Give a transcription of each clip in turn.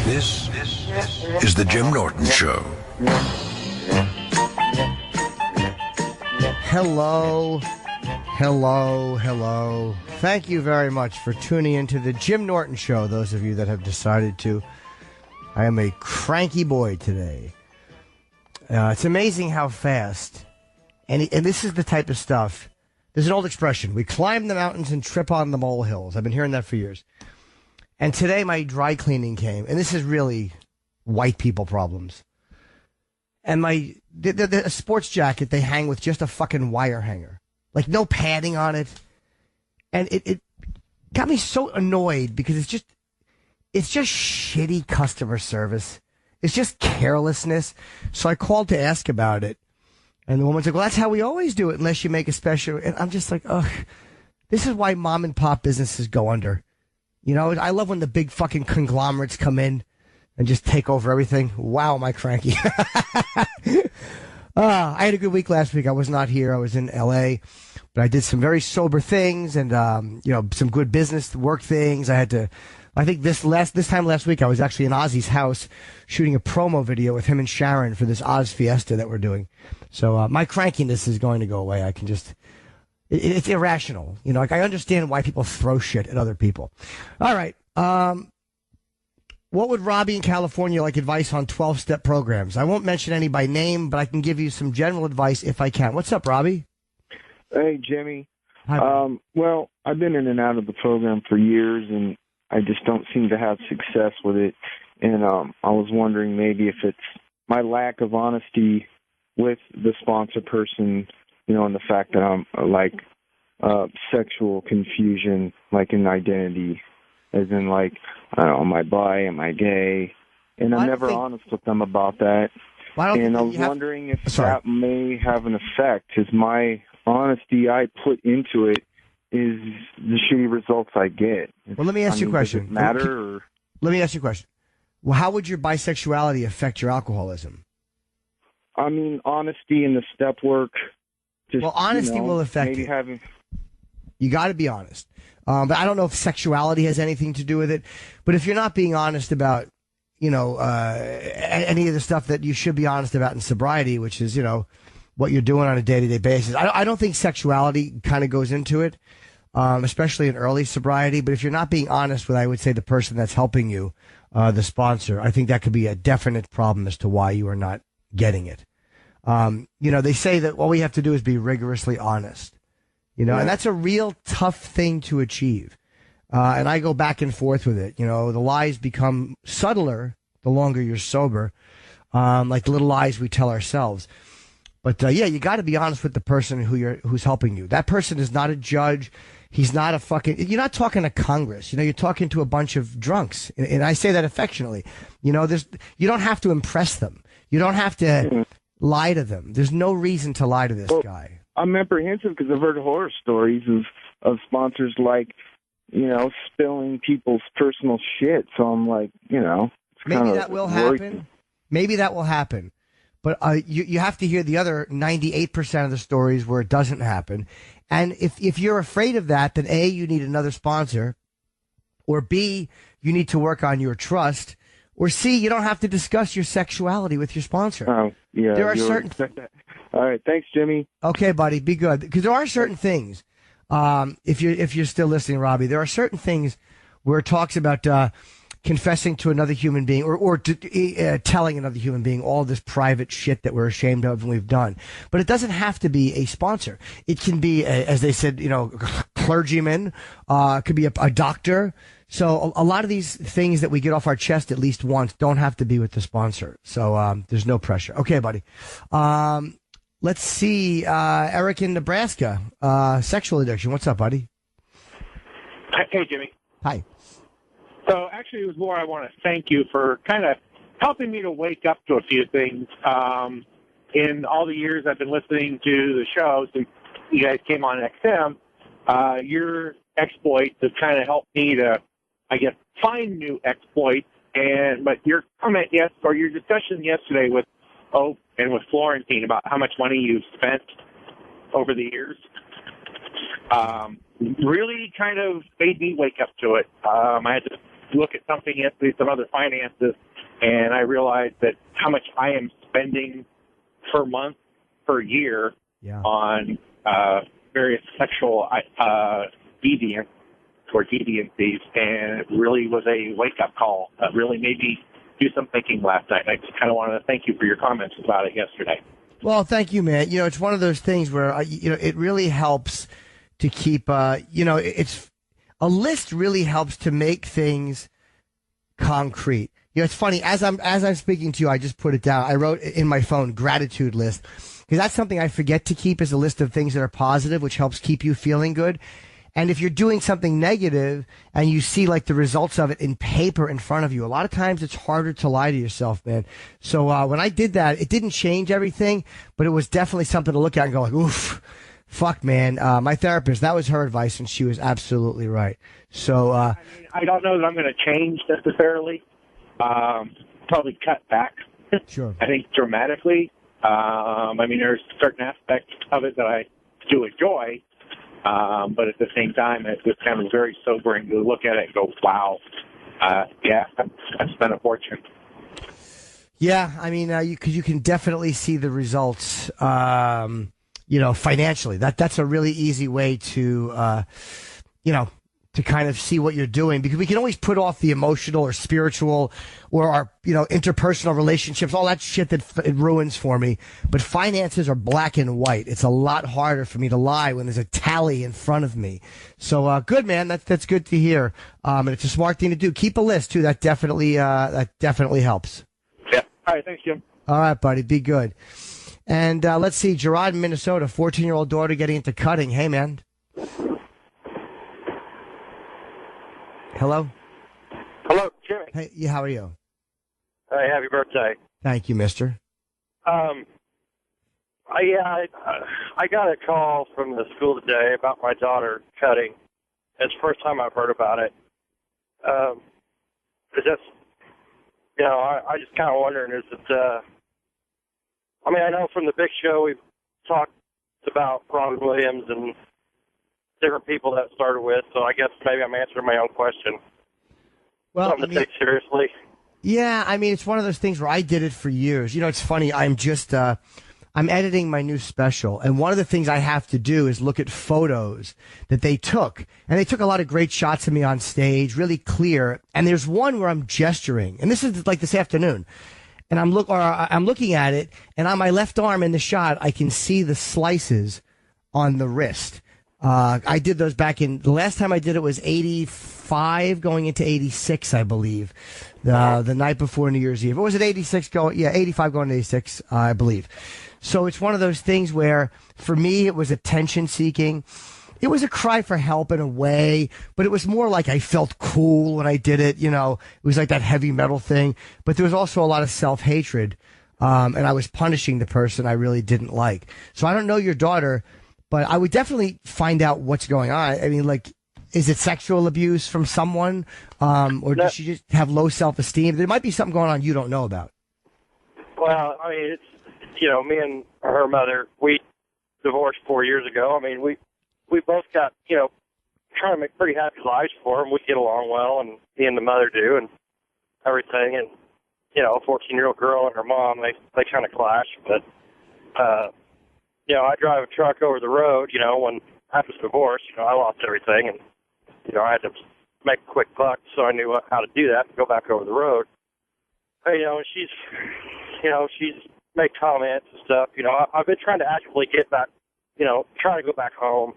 This is the Jim Norton Show. Hello. Thank you very much for tuning into the Jim Norton Show, those of you that have decided to. I am a cranky boy today. It's amazing how fast, and this is the type of stuff, there's an old expression, we climb the mountains and trip on the molehills. I've been hearing that for years. And today my dry cleaning came, and this is really white people problems. And the sports jacket they hang with just a fucking wire hanger. Like no padding on it. And it got me so annoyed because it's just shitty customer service. It's just carelessness. So I called to ask about it. And the woman's like, well, that's how we always do it unless you make a special. And I'm just like, ugh, this is why mom and pop businesses go under. You know, I love when the big fucking conglomerates come in and just take over everything. Wow, am I cranky. I had a good week last week. I was not here. I was in L.A., but I did some very sober things and, some good business work things. I think this time last week, I was actually in Ozzy's house shooting a promo video with him and Sharon for this Oz Fiesta that we're doing. So my crankiness is going to go away. I can just, it's irrational. You know, like I understand why people throw shit at other people. All right. What would Robbie in California like advice on 12-step programs? I won't mention any by name, but I can give you some general advice if I can. What's up, Robbie? Hey, Jimmy. Hi. Well, I've been in and out of the program for years, and I just don't seem to have success with it. And I was wondering maybe if it's my lack of honesty with the sponsor person, you know, and the fact that I'm like sexual confusion, like in identity. As in, like, I don't know, am I bi, am I gay? And I'm never honest with them about that. And I was wondering if that may have an effect. Is my honesty I put into it is the shitty results I get? Well, let me ask you a question. Does it matter? Or? Let me ask you a question. Well, how would your bisexuality affect your alcoholism? I mean, honesty in the step work. Just, honesty will affect it. You got to be honest. But I don't know if sexuality has anything to do with it. But if you're not being honest about, any of the stuff that you should be honest about in sobriety, which is, what you're doing on a day-to-day basis, I don't think sexuality kind of goes into it, especially in early sobriety. But if you're not being honest with, I would say, the person that's helping you, the sponsor, I think that could be a definite problem as to why you are not getting it. They say that all we have to do is be rigorously honest. And that's a real tough thing to achieve. And I go back and forth with it. The lies become subtler the longer you're sober, like the little lies we tell ourselves. But, you got to be honest with the person who's helping you. That person is not a judge. He's not you're not talking to Congress. You're talking to a bunch of drunks. And I say that affectionately. You don't have to impress them. You don't have to lie to them. There's no reason to lie to this guy. I'm apprehensive because I've heard horror stories of sponsors like, spilling people's personal shit. So I'm like, maybe that will happen. Maybe that will happen. But you have to hear the other 98% of the stories where it doesn't happen. And if you're afraid of that, then A, you need another sponsor, or B, you need to work on your trust, or C, you don't have to discuss your sexuality with your sponsor. Oh, yeah. There are certain. All right, thanks, Jimmy. Okay, buddy, be good. Because there are certain things. If you're still listening, Robbie, there are certain things where it talks about confessing to another human being or telling another human being all this private shit that we're ashamed of and we've done. But it doesn't have to be a sponsor. It can be, as they said, clergyman. It could be a doctor. So a lot of these things that we get off our chest at least once don't have to be with the sponsor. So there's no pressure. Okay, buddy. Let's see. Eric in Nebraska. Sexual addiction. What's up, buddy? Hey, Jimmy. Hi. So actually, it was more I want to thank you for kind of helping me to wake up to a few things. In all the years I've been listening to the show since you guys came on XM, your exploits have kind of helped me to, I guess, find new exploits. But your comment, or your discussion yesterday with Oak and with Florentine about how much money you've spent over the years, really kind of made me wake up to it. I had to look at something, some other finances, and I realized that how much I am spending per month, per year on various sexual deviance or deviancies, and it really was a wake-up call. It really made me do some thinking last night. I just kind of wanted to thank you for your comments about it yesterday. Well, thank you, man. You know, it's one of those things where, it really helps to keep, it's a list really helps to make things concrete. You know, it's funny, as I'm speaking to you, I just put it down. I wrote in my phone, gratitude list, because that's something I forget to keep, is a list of things that are positive, which helps keep you feeling good. And if you're doing something negative and you see like the results of it in paper in front of you, a lot of times it's harder to lie to yourself, man. So when I did that, it didn't change everything, but it was definitely something to look at and go like, oof, fuck, man. My therapist, that was her advice, and she was absolutely right. So I mean, I don't know that I'm going to change necessarily. Probably cut back. Sure. I think dramatically. I mean, there's certain aspects of it that I do enjoy. But at the same time, it's just kind of very sobering to look at it and go, wow, I spent a fortune. Yeah, I mean, you can definitely see the results, financially. That's a really easy way to, to kind of see what you're doing, because we can always put off the emotional or spiritual or our, interpersonal relationships, all that shit that it ruins for me. But finances are black and white. It's a lot harder for me to lie when there's a tally in front of me. So, good, man. That's good to hear. And it's a smart thing to do. Keep a list too. That definitely helps. Yeah. All right. Thanks, Jim. All right, buddy. Be good. And, let's see, Gerard in Minnesota, 14-year-old daughter getting into cutting. Hey, man. Hello? Hello, Jimmy. Hey, how are you? Hey, happy birthday. Thank you, mister. I got a call from the school today about my daughter cutting. It's the first time I've heard about it. It's just, I just kind of wondering, is it, I know from the big show we've talked about Robin Williams and different people that started with, so I guess maybe I'm answering my own question. Well, something to take seriously. Yeah, it's one of those things where I did it for years. It's funny. I'm editing my new special, and one of the things I have to do is look at photos that they took, and they took a lot of great shots of me on stage, really clear. And there's one where I'm gesturing, and this is like this afternoon, and I'm looking at it, and on my left arm in the shot, I can see the slices on the wrist. I did those the last time I did it was 85 going into 86, I believe, the night before New Year's Eve. Or was it 86 85 going to 86, I believe. So it's one of those things where, for me, it was attention seeking. It was a cry for help in a way, but it was more like I felt cool when I did it. It was like that heavy metal thing, but there was also a lot of self-hatred. And I was punishing the person I really didn't like. So I don't know your daughter, but I would definitely find out what's going on. Is it sexual abuse from someone? Or does she just have low self-esteem? There might be something going on you don't know about. Well, it's, me and her mother, we divorced 4 years ago. We both got, trying to make pretty happy lives for them. We get along well, and me and the mother do, and everything. And, a 14-year-old girl and her mom, they kind of clash. But, I drive a truck over the road, when after the divorce, I lost everything, and, I had to make a quick buck, so I knew how to do that and go back over the road. But, she's make comments and stuff. I've been trying to actively get back, trying to go back home,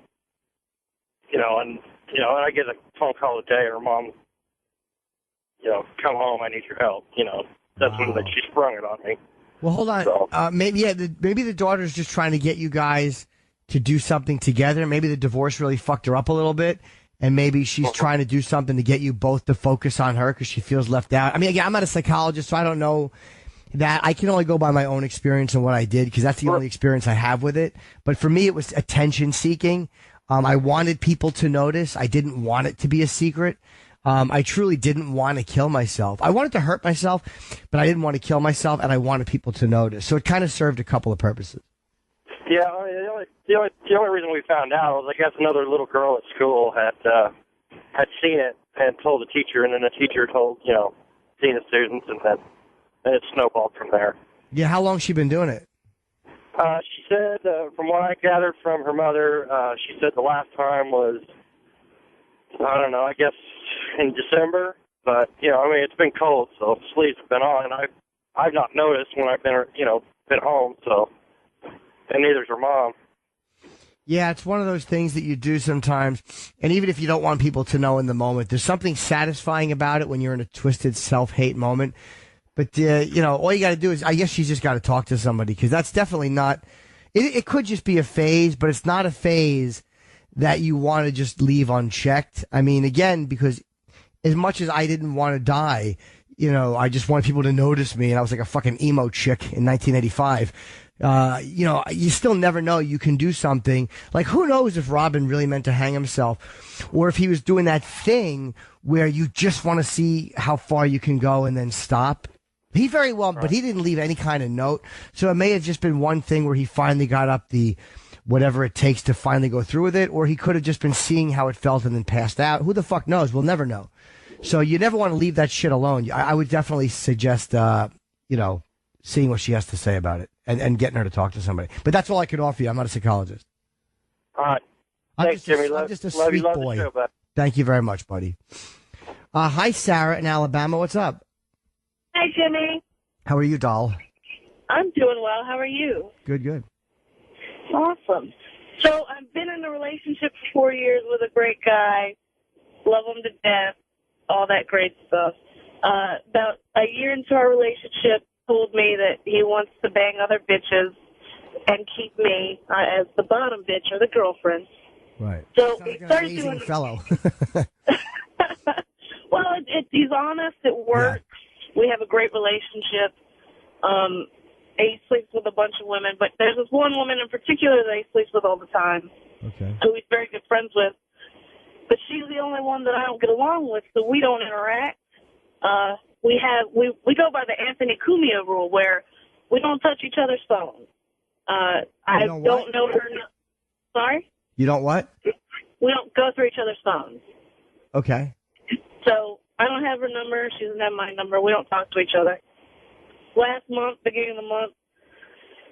and I get a phone call today, her mom, come home, I need your help, that's wow. when she sprung it on me. Well, hold on. So, maybe the daughter's just trying to get you guys to do something together. Maybe the divorce really fucked her up a little bit, and maybe she's trying to do something to get you both to focus on her because she feels left out. Again, I'm not a psychologist, so I don't know that. I can only go by my own experience and what I did, because that's the only experience I have with it. But for me, it was attention seeking. I wanted people to notice. I didn't want it to be a secret. I truly didn't want to kill myself. I wanted to hurt myself, but I didn't want to kill myself, and I wanted people to notice. So it kind of served a couple of purposes. Yeah, the only reason we found out was, I guess, another little girl at school had had seen it and told the teacher, and then the teacher told, senior students, and then it snowballed from there. Yeah, how long she been doing it? She said, from what I gathered from her mother, she said the last time was, I don't know, I guess in December. But, it's been cold, so sleeves have been on, and I've not noticed when I've been, been home, so, and neither's her mom. Yeah, it's one of those things that you do sometimes, and even if you don't want people to know in the moment, there's something satisfying about it when you're in a twisted self-hate moment. But, all you got to do is, I guess she's just got to talk to somebody, because that's definitely not, it could just be a phase, but it's not a phase that you want to just leave unchecked. I mean, again, because as much as I didn't want to die, I just wanted people to notice me, and I was like a fucking emo chick in 1985. You still never know. You can do something. Like, who knows if Robin really meant to hang himself, or if he was doing that thing where you just want to see how far you can go and then stop. He very well, but he didn't leave any kind of note. So it may have just been one thing where he finally got up the whatever it takes to finally go through with it, or he could have just been seeing how it felt and then passed out. Who the fuck knows? We'll never know. So you never want to leave that shit alone. I would definitely suggest, seeing what she has to say about it and getting her to talk to somebody. But that's all I could offer you. I'm not a psychologist. All right. Thanks, Jimmy. I'm just a sweet boy. The show, Thank you very much, buddy. Hi, Sarah in Alabama. What's up? Hi, Jimmy. How are you, doll? I'm doing well. How are you? Good, good. Awesome. So I've been in a relationship for 4 years with a great guy. Love him to death. All that great stuff. About a year into our relationship, told me that he wants to bang other bitches and keep me as the bottom bitch or the girlfriend. Right. So we we started doing doing. fellow. Well, he's honest. It works. Yeah. We have a great relationship. He sleeps with a bunch of women, but there's this one woman in particular that he sleeps with all the time. Okay. Who he's very good friends with. But she's the only one that I don't get along with, so we don't interact. We go by the Anthony Cumia rule, where we don't touch each other's phones. I don't know her. Sorry? You don't what? We don't go through each other's phones. Okay. So I don't have her number. She doesn't have my number. We don't talk to each other. Last month, beginning of the month,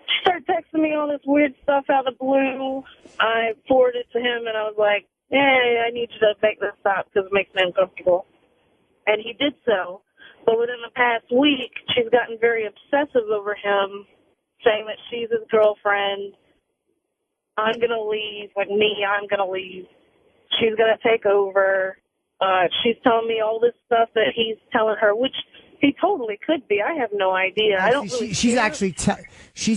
she started texting me all this weird stuff out of the blue. I forwarded it to him, and I was like, hey, I need you to make this stop because it makes me uncomfortable. And he did so. But within the past week, she's gotten very obsessive over him, saying that she's his girlfriend. I'm going to leave. Like me, I'm going to leave. She's going to take over. She's telling me all this stuff that he's telling her, which he totally could be. I have no idea. I don't really she's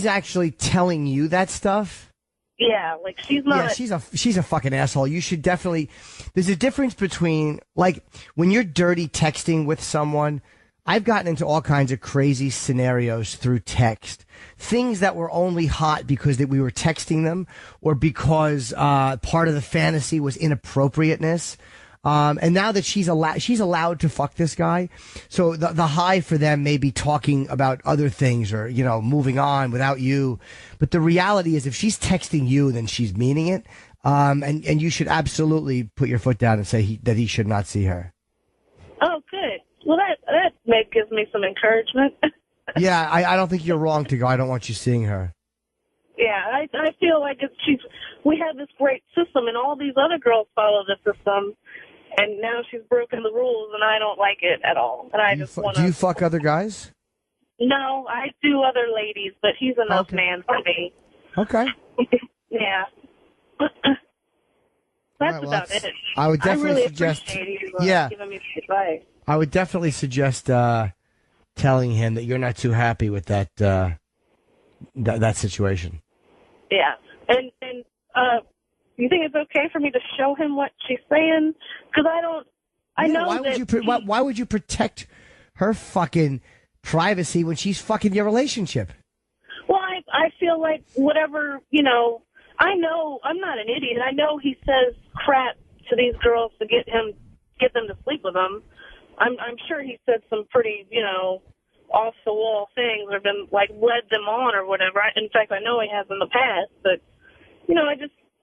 actually telling you that stuff? Yeah, like she's not. Yeah, she's a fucking asshole. You should definitely. There's a difference between, like, when you're dirty texting with someone. I've gotten into all kinds of crazy scenarios through text. Things that were only hot because that we were texting them, or because part of the fantasy was inappropriateness. And now that she's allowed to fuck this guy, so the high for them may be talking about other things or, moving on without you. But the reality is, if she's texting you, then she's meaning it. And you should absolutely put your foot down and say that he should not see her. Oh, good. Well, that gives me some encouragement. Yeah, I don't think you're wrong to go, I don't want you seeing her. Yeah, I feel like we have this great system, and all these other girls follow the system. And now she's broken the rules, and I don't like it at all. And I just want to. Do you fuck other guys? No, I do other ladies, but he's enough man for me. Okay. Yeah. That's about it. I would definitely really suggest. Appreciate you, giving me the advice. I would definitely suggest telling him that you're not too happy with that that situation. Yeah, and you think it's okay for me to show him what she's saying? Because I don't. I know why would you protect her fucking privacy when she's fucking your relationship? Well, I feel like whatever, I know I'm not an idiot. I know he says crap to these girls to get them to sleep with him. I'm sure he said some pretty, off the wall things or been led them on or whatever. In fact, I know he has in the past, but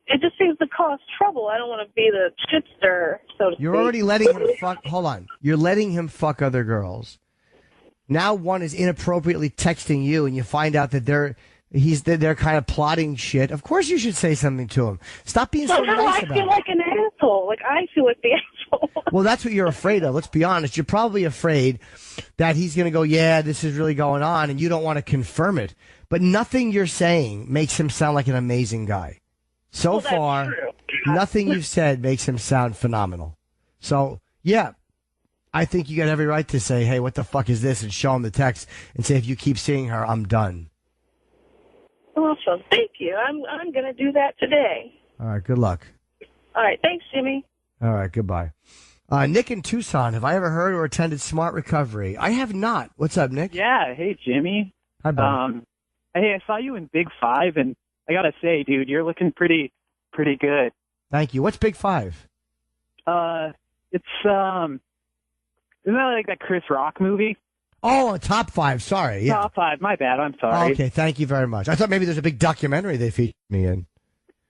it just seems to cause trouble. I don't want to be the shit stirrer, so to speak. You're already letting him fuck. Hold on. You're letting him fuck other girls. Now one is inappropriately texting you, and you find out that they're kind of plotting shit. Of course, you should say something to him. Stop being so nice about it. I feel like an asshole. Like I feel like the asshole. Well, that's what you're afraid of. Let's be honest. You're probably afraid that he's going to go, yeah, this is really going on, and you don't want to confirm it. But nothing you're saying makes him sound like an amazing guy. So far, nothing you've said makes him sound phenomenal. So, yeah, I think you got every right to say, hey, what the fuck is this? And show him the text and say, if you keep seeing her, I'm done. Awesome. Thank you. I'm going to do that today. All right. Good luck. All right. Thanks, Jimmy. All right. Goodbye. Nick in Tucson, have I ever heard or attended Smart Recovery? I have not. What's up, Nick? Yeah. Hey, Jimmy. Hi, buddy. Hey, I saw you in Big Five, and I got to say, dude, you're looking pretty good. Thank you. What's Big Five? It's, isn't that like that Chris Rock movie? Oh, Top Five. Sorry. Yeah. Top Five. My bad. I'm sorry. Okay. Thank you very much. I thought maybe there's a big documentary they featured me in.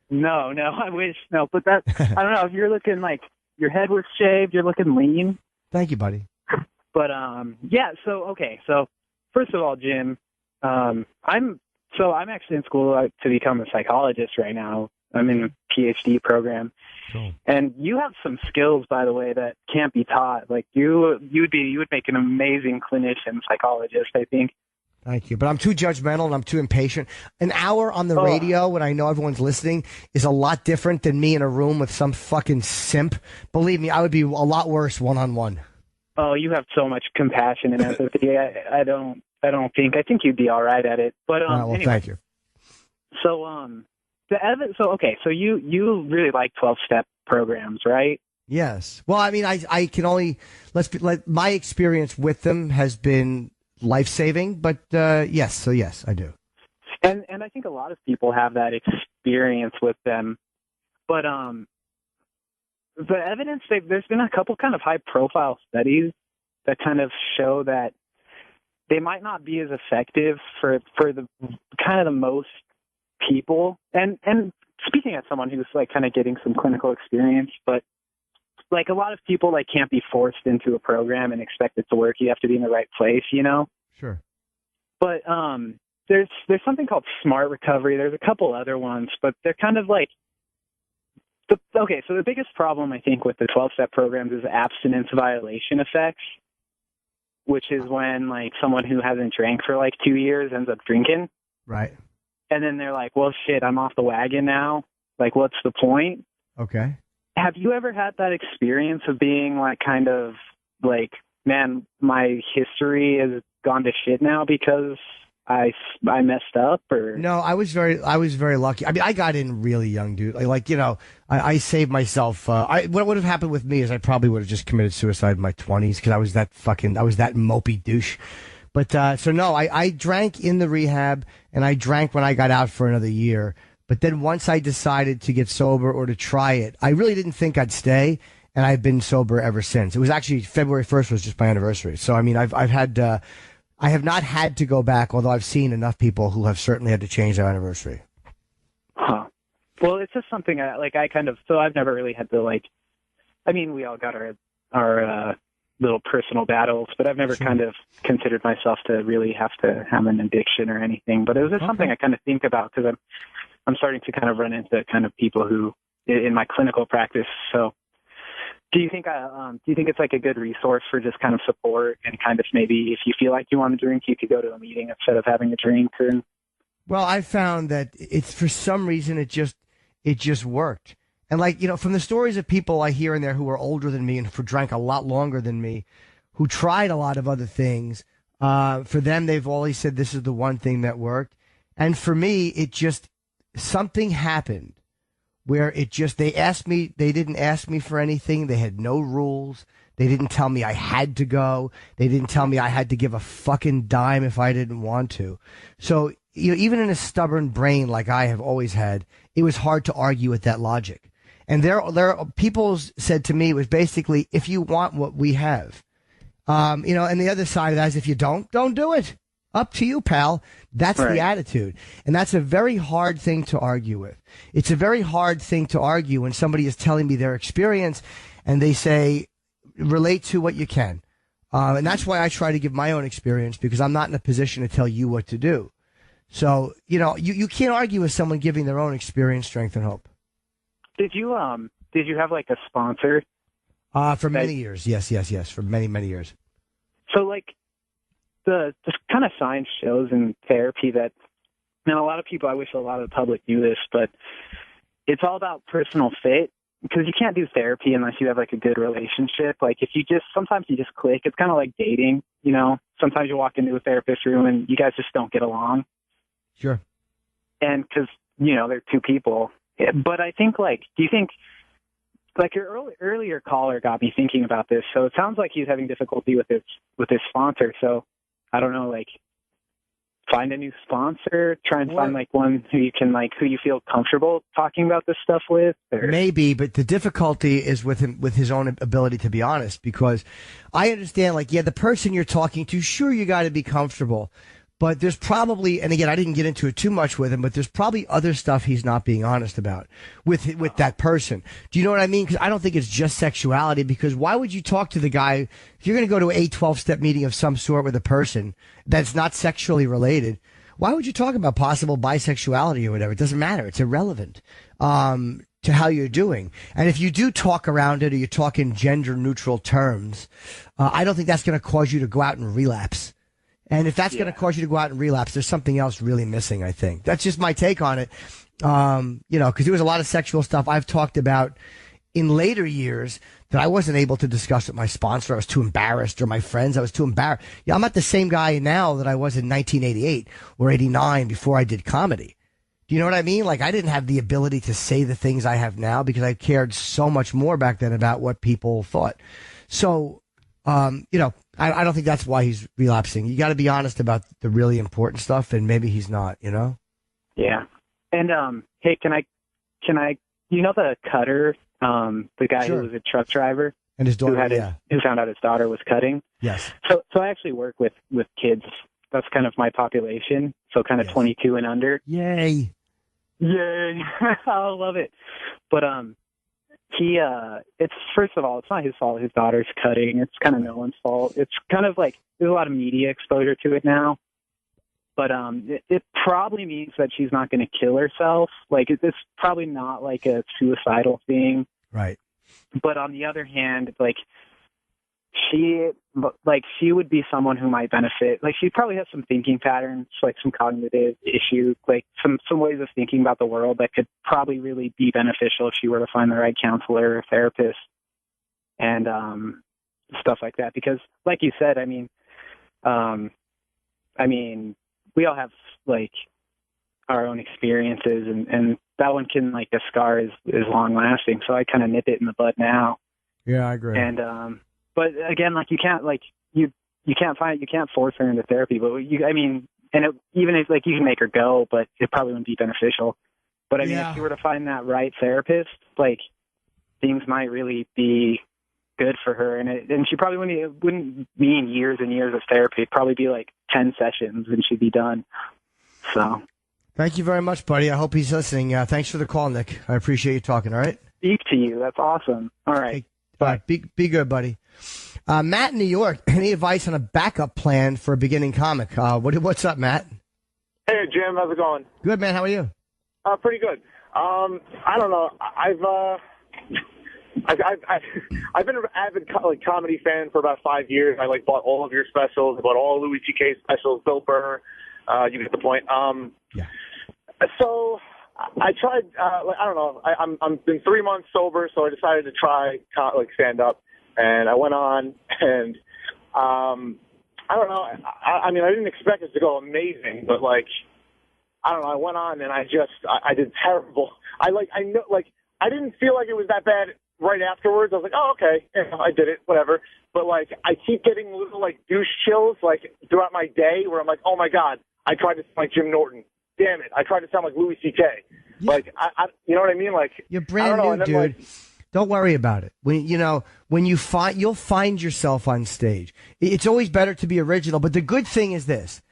No, I wish. No, but that, I don't know, if you're looking like your head was shaved, you're looking lean. Thank you, buddy. But, yeah, so first of all, Jim, I'm actually in school to become a psychologist right now. I'm in a PhD program. Cool. And you have some skills, by the way, that can't be taught. Like you would make an amazing clinician psychologist, I think. Thank you. But I'm too judgmental and I'm too impatient. An hour on the radio when I know everyone's listening is a lot different than me in a room with some fucking simp. Believe me, I would be a lot worse one-on-one. Oh, you have so much compassion and empathy. I think you'd be all right at it. But well, anyway. Thank you. So so you really like 12-step programs, right? Yes. Well, I mean, I can only my experience with them has been life-saving, but yes, I do. And I think a lot of people have that experience with them, but the evidence, there's been a couple kind of high-profile studies that kind of show that they might not be as effective for the kind of the most people. And speaking as someone who's like kind of getting some clinical experience, but like a lot of people like can't be forced into a program and expect it to work. You have to be in the right place, you know? Sure. But there's something called Smart Recovery. There's a couple other ones, but they're kind of like so the biggest problem I think with the 12-step programs is abstinence violation effects, which is when like someone who hasn't drank for like 2 years ends up drinking. Right. And then they're like, well, shit, I'm off the wagon now. Like, what's the point? Okay. Have you ever had that experience of being like kind of like, man, my history has gone to shit now because I messed up? Or no, I was very lucky. I mean, I got in really young, dude. I saved myself. What would have happened with me is I probably would have just committed suicide in my 20s because I was that mopey douche. But so no, I drank in the rehab and I drank when I got out for another year. But then once I decided to get sober or to try it, I really didn't think I'd stay. And I've been sober ever since. It was actually February 1st was just my anniversary. So, I mean, I have not had to go back, although I've seen enough people who have certainly had to change their anniversary. Huh. Well, it's just something I've never really had to like, I mean, we all got our little personal battles, but I've never kind of considered myself to really have to have an addiction or anything. But it was just something I kind of think about because I'm starting to kind of run into kind of people who in my clinical practice. So do you think it's like a good resource for just kind of support and kind of maybe if you feel like you want to drink, you could go to a meeting instead of having a drink? Well, I found that it's for some reason it just worked. And like, you know, from the stories of people I hear in there who are older than me and who drank a lot longer than me, who tried a lot of other things, for them, they've always said this is the one thing that worked. And for me, something happened where they didn't ask me for anything. They had no rules. They didn't tell me I had to go. They didn't tell me I had to give a fucking dime if I didn't want to. So, you know, even in a stubborn brain like I have always had, it was hard to argue with that logic. And people said to me, it was basically, if you want what we have, you know, and the other side of that is if you don't do it. Up to you, pal. That's the attitude. And that's a very hard thing to argue with. It's a very hard thing to argue when somebody is telling me their experience and they say, relate to what you can. And that's why I try to give my own experience, because I'm not in a position to tell you what to do. So, you can't argue with someone giving their own experience, strength, and hope. Did you have like a sponsor? For many years. Yes. For many, many years. So like the kind of science shows in therapy that, a lot of people, I wish a lot of the public knew this, but it's all about personal fit, because you can't do therapy unless you have like a good relationship. Like if sometimes you just click. It's kind of like dating, sometimes you walk into a therapist room and you guys just don't get along. Sure. And because, they're two people. But I think do you think, like your earlier caller got me thinking about this. So it sounds like he's having difficulty with his sponsor. So I don't know, find a new sponsor, try and find one who you feel comfortable talking about this stuff with. Or... Maybe, but the difficulty is with him, with his own ability to be honest, because I understand, the person you're talking to, sure, you got to be comfortable. But there's probably, and again, I didn't get into it too much with him, but there's probably other stuff he's not being honest about with that person. Do you know what I mean? Because I don't think it's just sexuality, because why would you talk to the guy, if you're going to go to a 12-step meeting of some sort with a person that's not sexually related, why would you talk about possible bisexuality or whatever? It doesn't matter. It's irrelevant to how you're doing. And if you do talk around it, or you talk in gender-neutral terms, I don't think that's going to cause you to go out and relapse. And if that's going to cause you to go out and relapse, there's something else really missing, I think. That's just my take on it. Because there was a lot of sexual stuff I've talked about in later years that I wasn't able to discuss with my sponsor. I was too embarrassed, or my friends. I was too embarrassed. Yeah, I'm not the same guy now that I was in 1988 or 89 before I did comedy. Do you know what I mean? I didn't have the ability to say the things I have now because I cared so much more back then about what people thought. So, I don't think that's why he's relapsing. You got to be honest about the really important stuff, and maybe he's not, Yeah. And, hey, can I, the Cutter, the guy Sure. who was a truck driver? And his daughter, who found out his daughter was cutting? Yes. So I actually work with kids. That's kind of my population. So kind of 22 and under. Yay. I love it. But, it's, first of all, it's not his fault his daughter's cutting. It's kind of no one's fault. It's kind of there's a lot of media exposure to it now. But it probably means that she's not going to kill herself. It's probably not a suicidal thing. Right. But on the other hand, she would be someone who might benefit. She probably has some thinking patterns, some cognitive issues, some ways of thinking about the world that could probably really be beneficial if she were to find the right counselor or therapist and stuff like that. Because, like you said, we all have our own experiences, and that one can the scar is long lasting. So I kind of nip it in the bud now. Yeah, I agree. And but again, you can't you can't force her into therapy. But even if you can make her go, but it probably wouldn't be beneficial. But if you were to find that right therapist, things might really be good for her, and she probably wouldn't mean years and years of therapy. It'd probably be 10 sessions and she'd be done. So, thank you very much, buddy. I hope he's listening. Thanks for the call, Nick. I appreciate you talking. All right. Speak to you. That's awesome. All right. Hey, bye. Be good, buddy. Matt in New York. Any advice on a backup plan for a beginning comic? What's up, Matt? Hey, Jim. How's it going? Good, man. How are you? Pretty good. I don't know. I've been an avid comedy fan for about 5 years. I bought all of your specials. I bought all Louis C.K. specials. Bill Burr. You get the point. Yeah. So I tried. I don't know. I'm been 3 months sober, so I decided to try stand up, and I went on, and I don't know. I didn't expect it to go amazing, but I don't know. I went on, and I did terrible. I didn't feel like it was that bad right afterwards. I was like, oh, okay, I did it, whatever. But I keep getting little douche chills throughout my day where I'm like, oh my God, I tried to sound like Jim Norton. Damn it, I tried to sound like Louis C.K. Yeah. You know what I mean? You're brand new, dude. Don't worry about it. You'll find yourself on stage. It's always better to be original. But the good thing is this: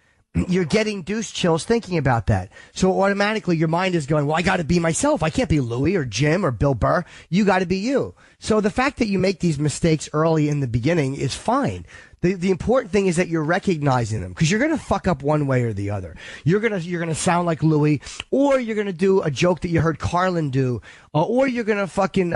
you're getting douche chills thinking about that. So automatically your mind is going, well, I got to be myself. I can't be Louis or Jim or Bill Burr. You got to be you. So the fact that you make these mistakes early in the beginning is fine. The important thing is that you're recognizing them, because you're going to fuck up one way or the other. You're going to sound like Louis, or you're going to do a joke that you heard Carlin do, or you're going to fucking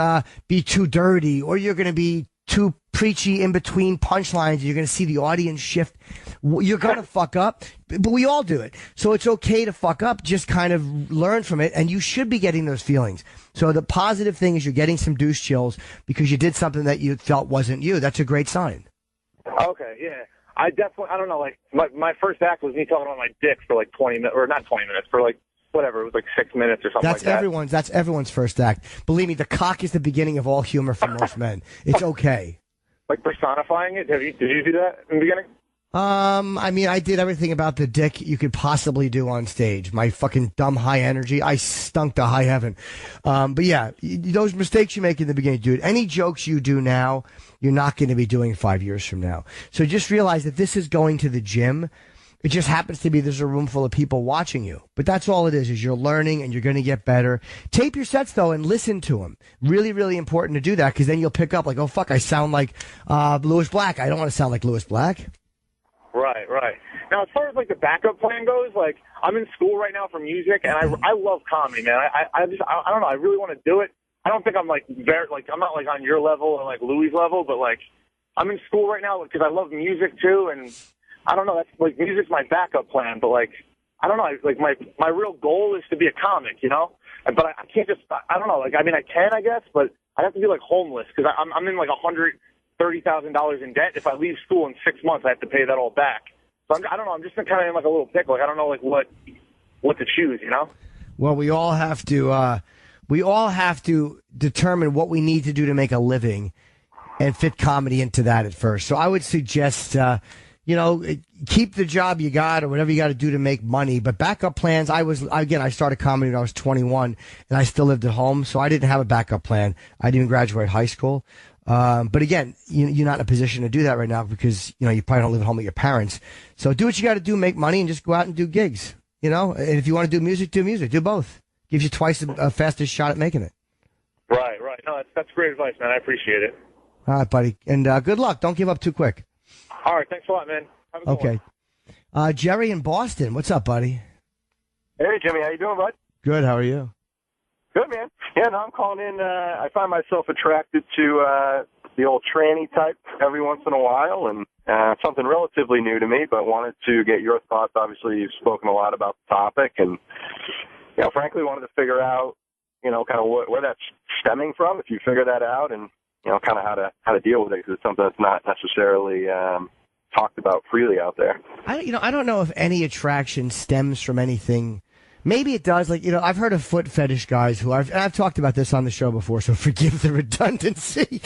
be too dirty, or you're going to be too preachy in between punchlines. You're going to see the audience shift. You're going to fuck up, but we all do it. So it's okay to fuck up. Just kind of learn from it, and you should be getting those feelings. So the positive thing is you're getting some douche chills because you did something that you felt wasn't you. That's a great sign. Okay, yeah. I don't know, like, my first act was me talking about my dick for like 20 minutes, or not 20 minutes, for like, whatever, it was like 6 minutes or something like that. That's everyone's first act. Believe me, the cock is the beginning of all humor for most men. It's okay. Like personifying it? Did you do that in the beginning? I mean, I did everything about the dick you could possibly do on stage. My fucking dumb high energy, I stunk to high heaven. But yeah, those mistakes you make in the beginning, dude, any jokes you do now, you're not going to be doing 5 years from now. So just realize that this is going to the gym. It just happens to be there's a room full of people watching you. But that's all it is you're learning and you're going to get better. Tape your sets, though, and listen to them. Really, really important to do that, because then you'll pick up like, oh, fuck, I sound like Louis Black. I don't want to sound like Louis Black. Right. Now, as far as, like, the backup plan goes, like, I'm in school right now for music, and I love comedy, man. I don't know. I really want to do it. I don't think I'm, like, I'm not, like, on your level or, like, Louis' level, but, like, I'm in school right now because I love music, too, and I don't know. That's, like, music's my backup plan, but, like, I don't know. Like, my real goal is to be a comic, you know? But I can't just, I don't know. Like, I mean, I can, I guess, but I have to be, like, homeless, because I'm in, like, $130,000 in debt. If I leave school in 6 months, I have to pay that all back. So I don't know. I'm just kind of in like a little pickle. Like, I don't know like what to choose. You know? Well, we all have to determine what we need to do to make a living, and fit comedy into that at first. So I would suggest, keep the job you got or whatever you got to do to make money. But backup plans. I started comedy when I was 21, and I still lived at home, so I didn't have a backup plan. I didn't graduate high school. But again, you're not in a position to do that right now because, you probably don't live at home with your parents. So do what you got to do, make money, and just go out and do gigs, And if you want to do music, do both. Gives you twice the fastest shot at making it. Right. No, that's great advice, man. I appreciate it. All right, buddy. And good luck. Don't give up too quick. All right. Thanks a lot, man. Have a good one. Jerry in Boston. What's up, buddy? Hey, Jimmy. How you doing, bud? Good. How are you? Good, man. Yeah, no, I'm calling in. I find myself attracted to the old tranny type every once in a while, and something relatively new to me, but wanted to get your thoughts. Obviously, you've spoken a lot about the topic, and, frankly, wanted to figure out, kind of where that's stemming from, if you figure that out, and, kind of how to deal with it, because it's something that's not necessarily talked about freely out there. I don't know if any attraction stems from anything. Maybe it does. Like, I've heard of foot fetish guys who I've talked about this on the show before, so forgive the redundancy.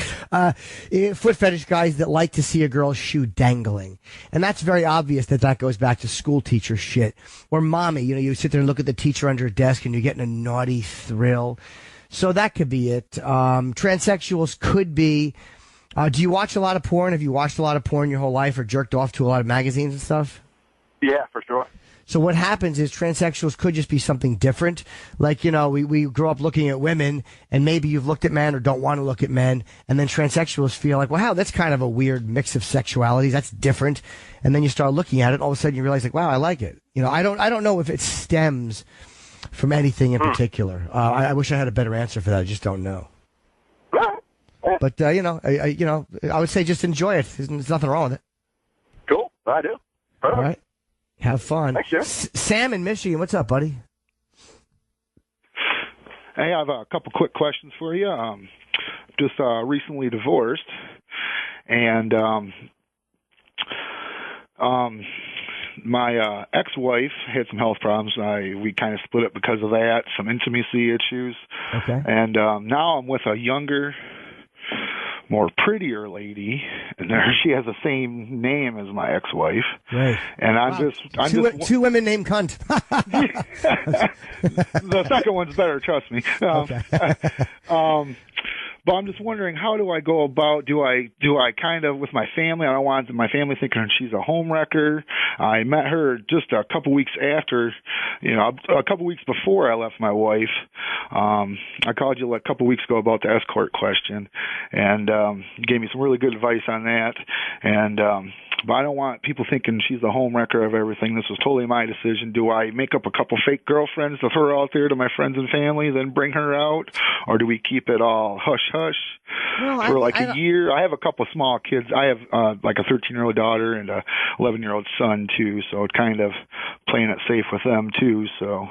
Foot fetish guys that like to see a girl's shoe dangling. And that's very obvious that goes back to school teacher shit. Or mommy, you sit there and look at the teacher under her desk and you're getting a naughty thrill. So that could be it. Transsexuals could be. Do you watch a lot of porn? Have you watched a lot of porn your whole life or jerked off to a lot of magazines and stuff? Yeah, for sure. So what happens is transsexuals could just be something different. Like, we grow up looking at women, and maybe you've looked at men or don't want to look at men, and then transsexuals feel like, wow, that's kind of a weird mix of sexualities. That's different. And then you start looking at it, and all of a sudden you realize, like, wow, I like it. I don't know if it stems from anything in particular. I wish I had a better answer for that. I just don't know. But, I would say just enjoy it. There's nothing wrong with it. Cool. I do. All right. Have fun. Thanks, sir. Sam in Michigan, what's up, buddy? Hey, I have a couple quick questions for you. Just recently divorced, and my ex-wife had some health problems. We kind of split up because of that, some intimacy issues. Okay. And now I'm with a younger, more prettier lady, and she has the same name as my ex-wife. Right. And I'm two women named cunt. The second one's better, trust me. Okay. But I'm just wondering, how do I go about? Do I kind of, with my family? I don't want my family thinking she's a homewrecker. I met her just a couple weeks after, a couple weeks before I left my wife. I called you a couple weeks ago about the escort question, and you gave me some really good advice on that. And but I don't want people thinking she's the homewrecker of everything. This was totally my decision. Do I make up a couple fake girlfriends to throw out there to my friends and family, then bring her out, or do we keep it all hush hush for a year? I have a couple of small kids. I have like a 13-year-old daughter and a 11-year-old son too, so it's kind of playing it safe with them too. So,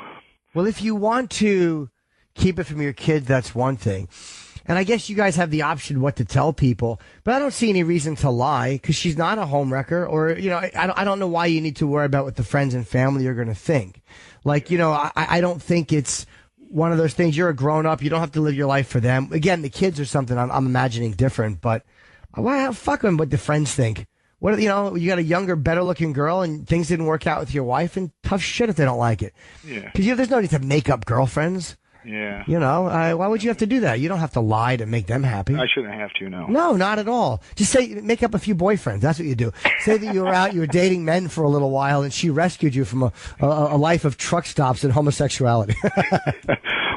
well, if you want to keep it from your kids, that's one thing. And I guess you guys have the option what to tell people, but I don't see any reason to lie because she's not a homewrecker, or, I don't know why you need to worry about what the friends and family are going to think. Like, I don't think it's one of those things. You're a grown up. You don't have to live your life for them. Again, the kids are something I'm imagining different, but fuck them what the friends think. What, you got a younger, better looking girl and things didn't work out with your wife, and tough shit if they don't like it. Yeah. Because there's no need to make up girlfriends. Yeah. Why would you have to do that? You don't have to lie to make them happy. I shouldn't have to, no. No, not at all. Just make up a few boyfriends. That's what you do. Say that you were dating men for a little while, and she rescued you from a life of truck stops and homosexuality.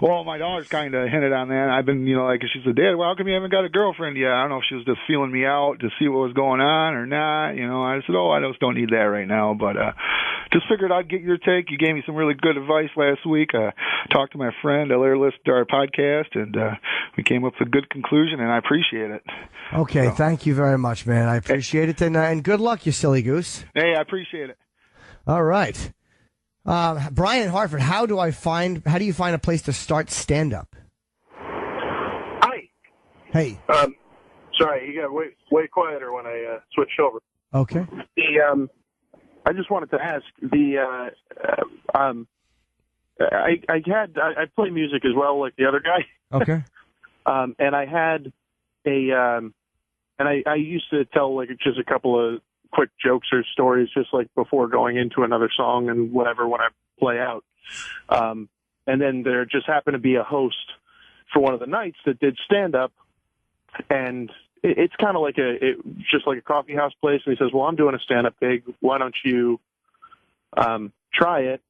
Well, my daughter's kind of hinted on that. I've been, she said, Dad, well, how come you haven't got a girlfriend yet? I don't know if she was just feeling me out to see what was going on or not. I said, I just don't need that right now. But just figured I'd get your take. You gave me some really good advice last week. Talked to my friend. I let her listen to our podcast, and we came up with a good conclusion, and I appreciate it. Okay, Thank you very much, man. I appreciate it, and good luck, you silly goose. Hey, I appreciate it. All right. Brian in Hartford, how do you find a place to start stand-up? Hi. Hey. Sorry, you got way quieter when I switched over. Okay. I just wanted to ask I play music as well, like the other guy. Okay. And I had and I used to tell like just a couple of quick jokes or stories just like before going into another song and whatever when I play out. And then there just happened to be a host for one of the nights that did stand up, and it's kind of like just like a coffee house place. And he says, well, I'm doing a stand up gig. Why don't you try it?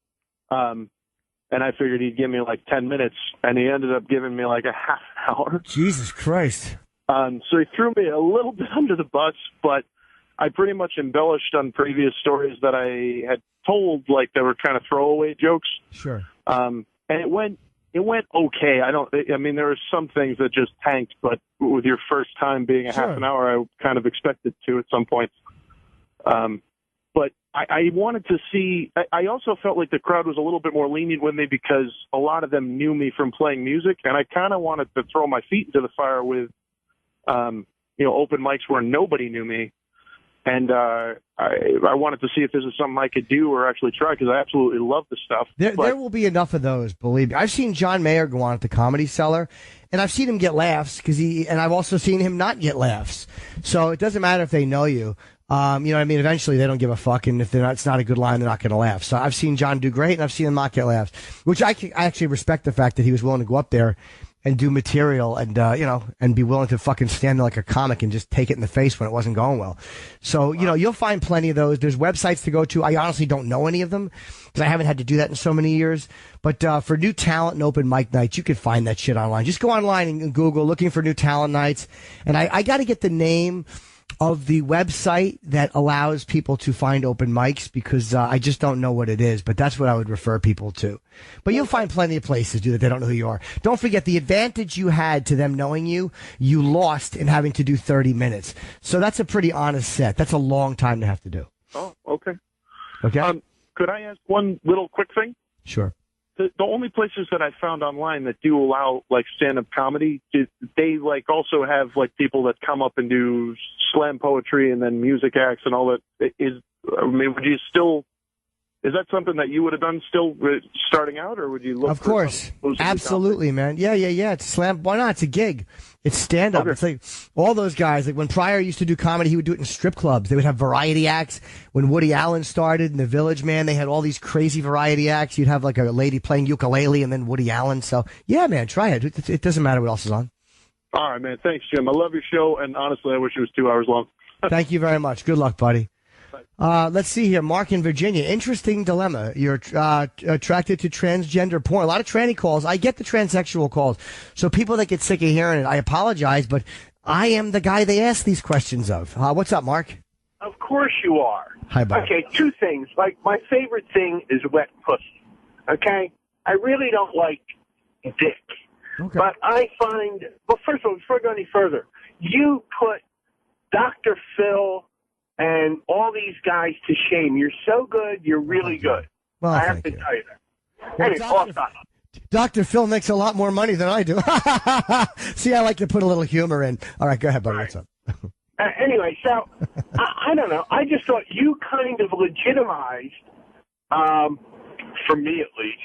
And I figured he'd give me like 10 minutes, and he ended up giving me like a half an hour. Jesus Christ. So he threw me a little bit under the bus, but I pretty much embellished on previous stories that I had told, like they were kind of throwaway jokes. Sure. And it went okay. There were some things that just tanked, but with your first time being a half an hour, I kind of expected to at some point. But I wanted to see, I also felt like the crowd was a little bit more lenient with me because a lot of them knew me from playing music, and I kind of wanted to throw my feet into the fire with, open mics where nobody knew me. And I wanted to see if this is something I could do or actually try, because I absolutely love the stuff. There will be enough of those, believe me. I've seen John Mayer go on at the Comedy Cellar, and I've seen him get laughs, and I've also seen him not get laughs. So it doesn't matter if they know you. You know what I mean? Eventually they don't give a fuck, and if it's not a good line, they're not going to laugh. So I've seen John do great, and I've seen him not get laughs, which I actually respect the fact that he was willing to go up there and do material and, and be willing to fucking stand there like a comic and just take it in the face when it wasn't going well. So, you'll find plenty of those. There's websites to go to. I honestly don't know any of them because I haven't had to do that in so many years. But for new talent and open mic nights, you can find that shit online. Just go online and Google looking for new talent nights. And I got to get the name of the website that allows people to find open mics because I just don't know what it is, but that's what I would refer people to. But you'll find plenty of places that they don't know who you are. Don't forget the advantage you had to them knowing you lost in having to do 30 minutes. So that's a pretty honest set. That's a long time to have to do. Oh, okay. Okay. Could I ask one little quick thing? Sure. The only places that I found online that do allow like stand-up comedy, they like also have like people that come up and do slam poetry and then music acts and all that. Would you still? Is that something that you would have done still starting out, or would you look? Of course, absolutely, man. Yeah. It's slam. Why not? It's a gig. It's stand up. Okay. It's like all those guys. Like when Pryor used to do comedy, he would do it in strip clubs. They would have variety acts. When Woody Allen started in The Village, man, they had all these crazy variety acts. You'd have like a lady playing ukulele and then Woody Allen. So yeah, man, try it. It doesn't matter what else is on. All right, man. Thanks, Jim. I love your show, and honestly, I wish it was 2 hours long. Thank you very much. Good luck, buddy. Let's see here. Mark in Virginia. Interesting dilemma. You're attracted to transgender porn. A lot of tranny calls. I get the transsexual calls. So people that get sick of hearing it, I apologize, but I am the guy they ask these questions of. What's up, Mark? Of course you are. Hi, Bob. Okay, two things. Like, my favorite thing is wet pussy. Okay? I really don't like dick. Okay. But I find, well, first of all, before I go any further, you put Dr. Phil and all these guys to shame. You're so good. You're really good. Well, I have to thank you. tell you that. Well, Anyway, off topic. Dr. Phil makes a lot more money than I do. See, I like to put a little humor in. All right, go ahead, buddy. What's up? Anyway, so I don't know. I just thought you kind of legitimized, for me at least,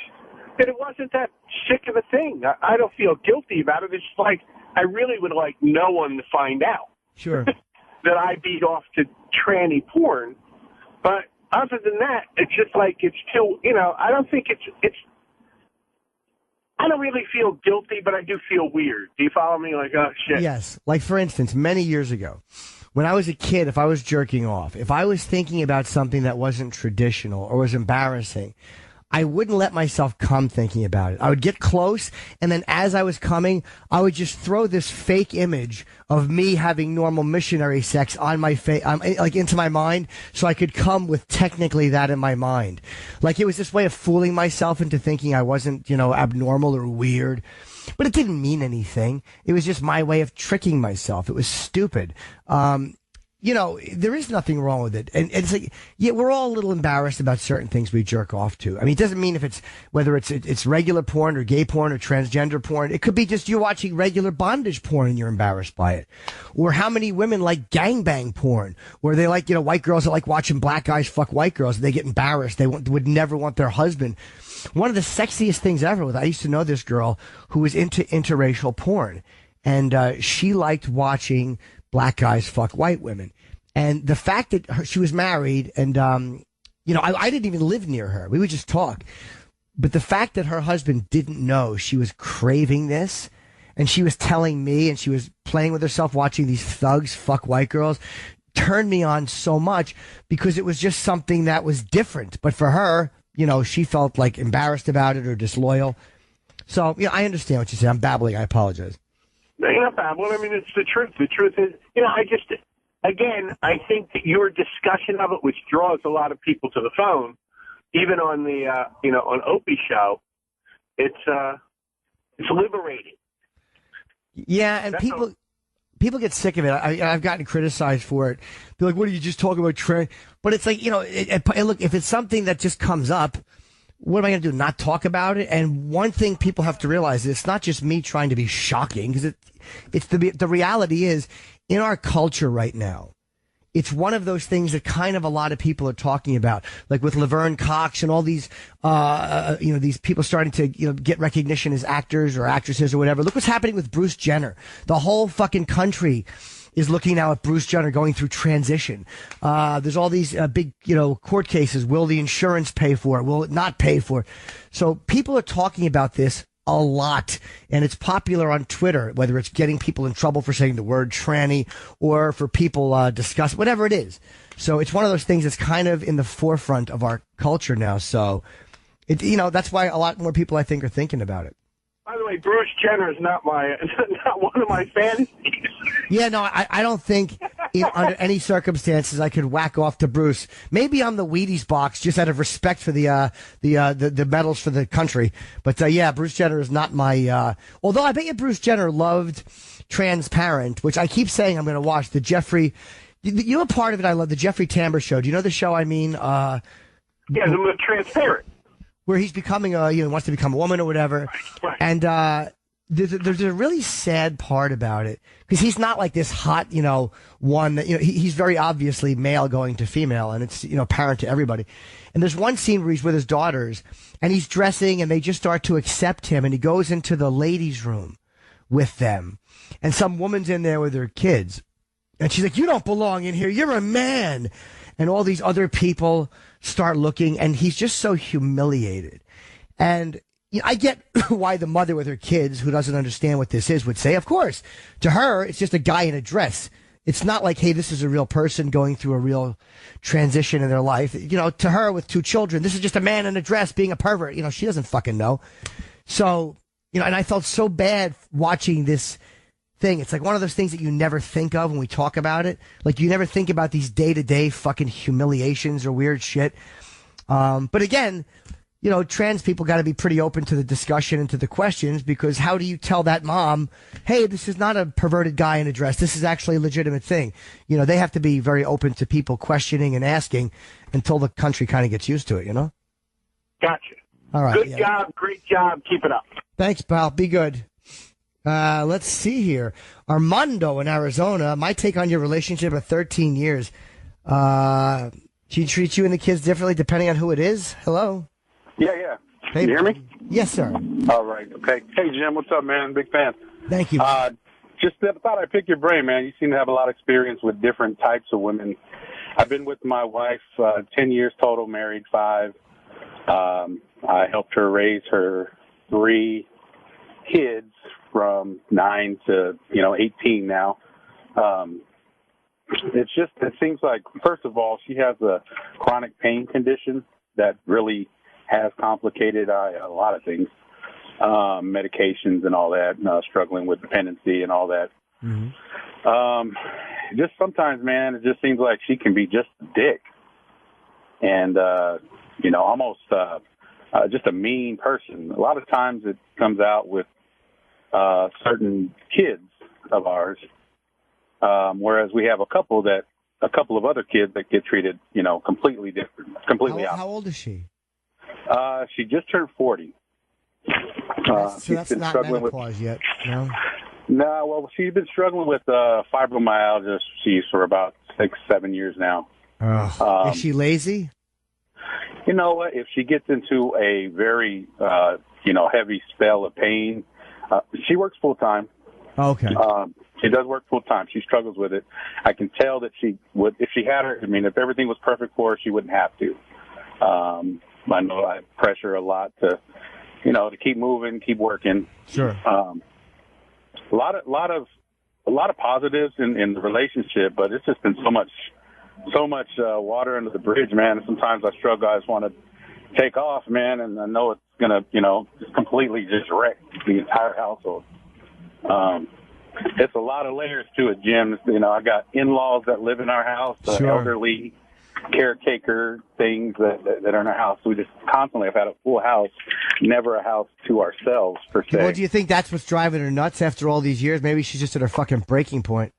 that it wasn't that sick of a thing. I don't feel guilty about it. It's like I really would like no one to find out. Sure. That I beat off to tranny porn. But other than that, it's just like it's too, I don't think it's I don't really feel guilty, but I do feel weird. Do you follow me? Like, oh, shit. Yes. Like, for instance, many years ago, when I was a kid, if I was jerking off, if I was thinking about something that wasn't traditional or was embarrassing, I wouldn't let myself come thinking about it. I would get close, and then as I was coming, I would just throw this fake image of me having normal missionary sex on my face, like into my mind, so I could come with technically that in my mind. Like, it was this way of fooling myself into thinking I wasn't, abnormal or weird. But it didn't mean anything. It was just my way of tricking myself. It was stupid. There is nothing wrong with it. And it's like, yeah, we're all a little embarrassed about certain things we jerk off to. I mean, it doesn't mean whether it's regular porn or gay porn or transgender porn. It could be just you watching regular bondage porn and you're embarrassed by it. Or how many women like gangbang porn, where they like, white girls that like watching black guys fuck white girls. And they get embarrassed. They would never want their husband. One of the sexiest things ever was I used to know this girl who was into interracial porn. And she liked watching black guys fuck white women. And the fact that she was married and, I didn't even live near her. We would just talk. But the fact that her husband didn't know she was craving this and she was telling me and she was playing with herself watching these thugs fuck white girls turned me on so much because it was just something that was different. But for her, she felt like embarrassed about it or disloyal. So, I understand what you say. I'm babbling. I apologize. No, you're not babbling. I mean, it's the truth. The truth is, I think that your discussion of it, which draws a lot of people to the phone, even on the, on Opie's show, it's liberating. Yeah, and people get sick of it. I've gotten criticized for it. They're like, what are you just talking about? But it's like, look, if it's something that just comes up, what am I going to do? Not talk about it? And one thing people have to realize is it's not just me trying to be shocking, because it's the reality is in our culture right now. It's one of those things that kind of a lot of people are talking about, like with Laverne Cox and all these, these people starting to, get recognition as actors or actresses or whatever. Look what's happening with Bruce Jenner. The whole fucking country is looking now at Bruce Jenner going through transition. There's all these big, court cases. Will the insurance pay for it? Will it not pay for it? So people are talking about this a lot, and it's popular on Twitter, whether it's getting people in trouble for saying the word tranny or for people discuss whatever it is. So it's one of those things that's kind of in the forefront of our culture now. So that's why a lot more people I think are thinking about it. By the way, Bruce Jenner is not one of my fantasies. Yeah, no, I don't think under any circumstances I could whack off to Bruce. Maybe on the Wheaties box, just out of respect for the medals for the country. But yeah, Bruce Jenner is not my. Although I bet you Bruce Jenner loved Transparent, which I keep saying I'm going to watch. The Jeffrey, a part of it I love, the Jeffrey Tambor show. Do you know the show? I mean, yeah, the Transparent. Where he's becoming wants to become a woman or whatever. Right. And there's a really sad part about it because he's not like this hot, one that, he's very obviously male going to female, and it's, apparent to everybody. And there's one scene where he's with his daughters and he's dressing and they just start to accept him, and he goes into the ladies' room with them, and some woman's in there with her kids, and she's like, "You don't belong in here. You're a man." And all these other people start looking, and he's just so humiliated. And I get why the mother with her kids who doesn't understand what this is would say, of course, to her, it's just a guy in a dress. It's not like, hey, this is a real person going through a real transition in their life. To her with 2 children, this is just a man in a dress being a pervert. She doesn't fucking know. So, and I felt so bad watching this thing. It's like one of those things that you never think of when we talk about it. Like you never think about these day-to-day fucking humiliations or weird shit. But again, trans people got to be pretty open to the discussion and to the questions, because how do you tell that mom, hey, this is not a perverted guy in a dress. This is actually a legitimate thing. They have to be very open to people questioning and asking until the country kind of gets used to it, Gotcha. All right. Good job. Great job. Keep it up. Thanks, pal. Be good. Let's see here. Armando in Arizona. My take on your relationship of 13 years. She treats you and the kids differently depending on who it is? Hello? Yeah. Hey, you hear me? Yes, sir. All right. Okay. Hey, Jim, what's up, man? Big fan. Thank you. Just thought I'd pick your brain, man. You seem to have a lot of experience with different types of women. I've been with my wife 10 years total, married 5. I helped her raise her 3 kids from 9 to 18 now. It seems like, first of all, she has a chronic pain condition that really has complicated a lot of things, medications and all that, struggling with dependency and all that. Mm-hmm. Just sometimes, man, it just seems like she can be just a dick and, almost just a mean person. A lot of times it comes out with certain kids of ours, whereas we have a couple of other kids that get treated, completely different, completely out. How old is she? She just turned 40. So that's not menopause yet, no? No, well, she's been struggling with fibromyalgia for about 6-7 years now. Is she lazy? You know what? If she gets into a very, heavy spell of pain, she works full time. Okay. She does work full time. She struggles with it. I can tell that she would, if she had her, if everything was perfect for her, she wouldn't have to. I know I pressure a lot to keep moving, keep working. Sure. A lot of positives in the relationship, but it's just been so much water under the bridge, man. And sometimes I struggle. I just want to take off, man, and I know it's gonna, just completely just wreck the entire household. It's a lot of layers to it, Jim. I got in-laws that live in our house, elderly caretaker things that are in our house. We just constantly have had a full house, never a house to ourselves, per se. Well, do you think that's what's driving her nuts after all these years? Maybe she's just at her fucking breaking point.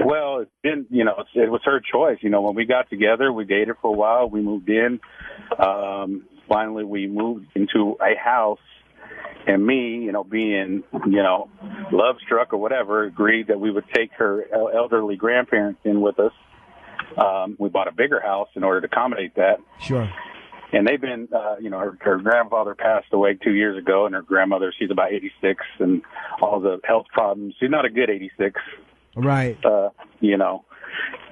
Well, it's been, it was her choice. When we got together, we dated for a while, we moved in. Finally, we moved into a house, and me, being, love struck or whatever, agreed that we would take her elderly grandparents in with us. We bought a bigger house in order to accommodate that. Sure. And they've been, her grandfather passed away 2 years ago, and her grandmother, she's about 86, and all the health problems. She's not a good 86. Right.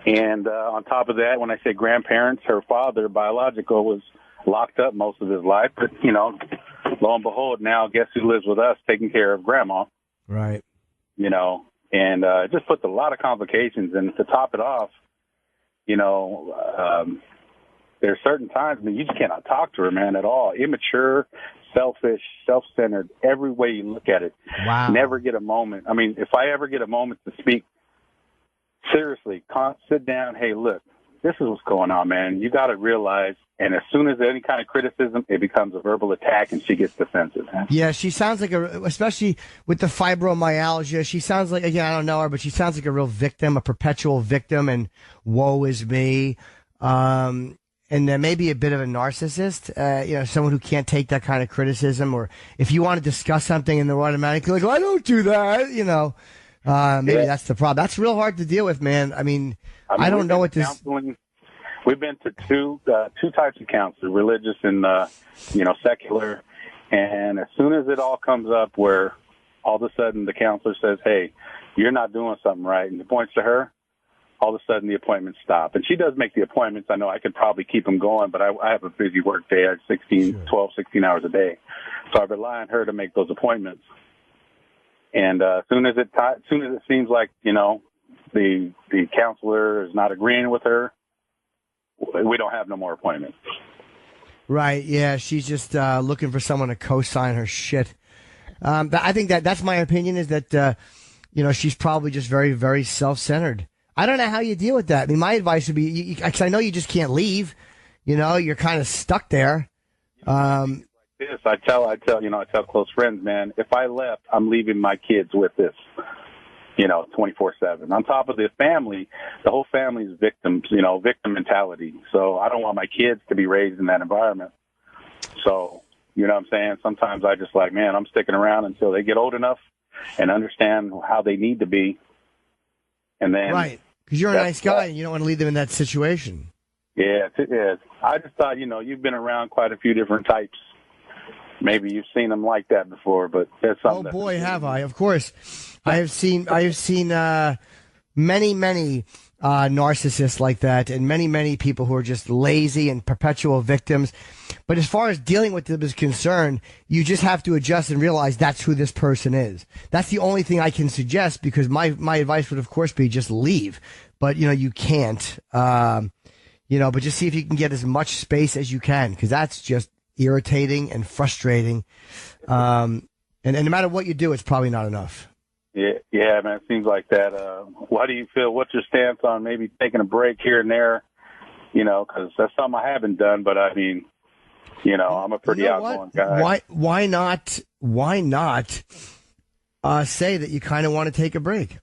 And on top of that, when I say grandparents, her father, biological, was locked up most of his life. But, lo and behold, now guess who lives with us taking care of grandma? Right. And it just puts a lot of complications. And to top it off, there's certain times, you just cannot talk to her, man, at all. Immature, selfish, self-centered, every way you look at it. Wow. Never get a moment. If I ever get a moment to speak, seriously, sit down. Hey, look, this is what's going on, man. You got to realize, and as soon as any kind of criticism, it becomes a verbal attack, and she gets defensive, man. Yeah, she sounds like especially with the fibromyalgia, she sounds like, again, I don't know her, but she sounds like a real victim, a perpetual victim, and woe is me. And then maybe a bit of a narcissist, someone who can't take that kind of criticism, or if you want to discuss something and they're automatically like, I don't do that, maybe that's the problem. That's real hard to deal with, man. I don't know what this. We've been to two types of counselors, religious and secular, and as soon as it all comes up, where all of a sudden the counselor says, "Hey, you're not doing something right," and he points to her, all of a sudden the appointments stop. And she does make the appointments. I know I could probably keep them going, but I have a busy work day. I have 12, 16 hours a day. So I rely on her to make those appointments. And as soon as it seems like, the counselor is not agreeing with her, we don't have no more appointments. Right, yeah, she's just looking for someone to co-sign her shit. I think that's my opinion, is that, she's probably just very, very self-centered. I don't know how you deal with that. I mean, my advice would be, because I know you just can't leave. You're kind of stuck there. This, I tell close friends, man, if I left, I'm leaving my kids with this, 24/7. On top of the family, the whole family is victims, victim mentality. So I don't want my kids to be raised in that environment. So, you know what I'm saying? Sometimes I just like, man, I'm sticking around until they get old enough and understand how they need to be. And then, right, because you're a nice guy and you don't want to leave them in that situation. Yeah, it is. I just thought, you've been around quite a few different types. Maybe you've seen them like that before, but that's something. Oh boy, have I! Of course, I have seen many narcissists like that, and many people who are just lazy and perpetual victims. But as far as dealing with them is concerned, you just have to adjust and realize that's who this person is. That's the only thing I can suggest, because my advice would, of course, be just leave. But you can't. But just see if you can get as much space as you can, because that's just irritating and frustrating. And no matter what you do, it's probably not enough. Yeah, man, it seems like that. How do you feel? What's your stance on maybe taking a break here and there? Because that's something I haven't done, but I mean, I'm a pretty outgoing guy. Why not say that you kind of want to take a break?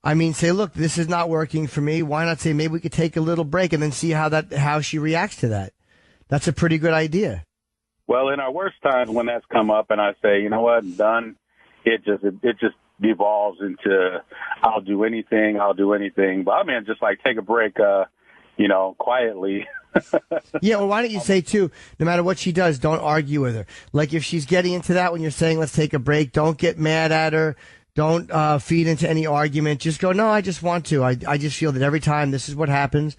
I mean, say, look, this is not working for me. Why not say maybe we could take a little break and then see how she reacts to that? That's a pretty good idea. Well, in our worst times when that's come up and I say, you know what, I'm done, it just devolves into I'll do anything. But I mean, just like take a break, quietly. Yeah, well, why don't you say, too, no matter what she does, don't argue with her. Like if she's getting into that when you're saying let's take a break, don't get mad at her. Don't feed into any argument. Just go, no, I just want to. I just feel that every time this is what happens.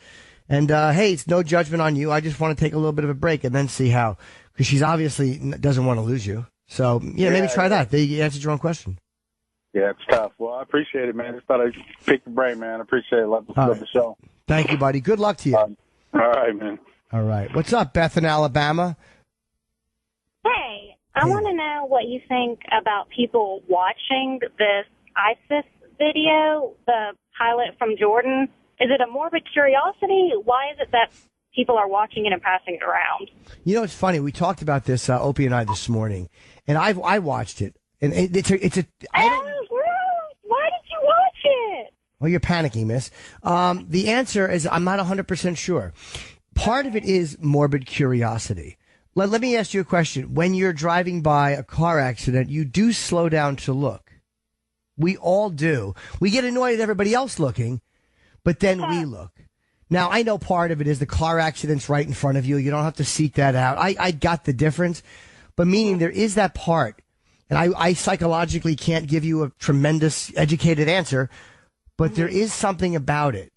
And, hey, it's no judgment on you. I just want to take a little bit of a break and then see how. Because she's obviously doesn't want to lose you. So, maybe try that. You answered your own question. Yeah, it's tough. Well, I appreciate it, man. Just thought I'd pick the brain, man. I appreciate it. Love the show. Thank you, buddy. Good luck to you. All right, man. All right. What's up, Beth in Alabama? Hey, I want to know what you think about people watching this ISIS video, the pilot from Jordan. Is it a morbid curiosity? Why is it that people are watching it and passing it around? It's funny. We talked about this, Opie and I, this morning, and I watched it, and why did you watch it? Well, you're panicking, miss. The answer is I'm not 100% sure. Part of it is morbid curiosity. Let me ask you a question. When you're driving by a car accident, you do slow down to look. We all do. We get annoyed at everybody else looking, but then we look. Now, I know part of it is the car accident's right in front of you. You don't have to seek that out. I got the difference, but meaning there is that part. And I psychologically can't give you a tremendous educated answer, but there is something about it.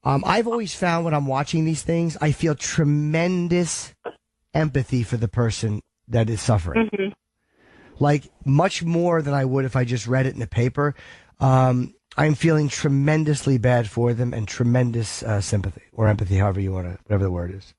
I've always found when I'm watching these things, I feel tremendous empathy for the person that is suffering. Mm-hmm. Like much more than I would if I just read it in the paper. I'm feeling tremendously bad for them and tremendous sympathy or empathy, however you want to, whatever the word is.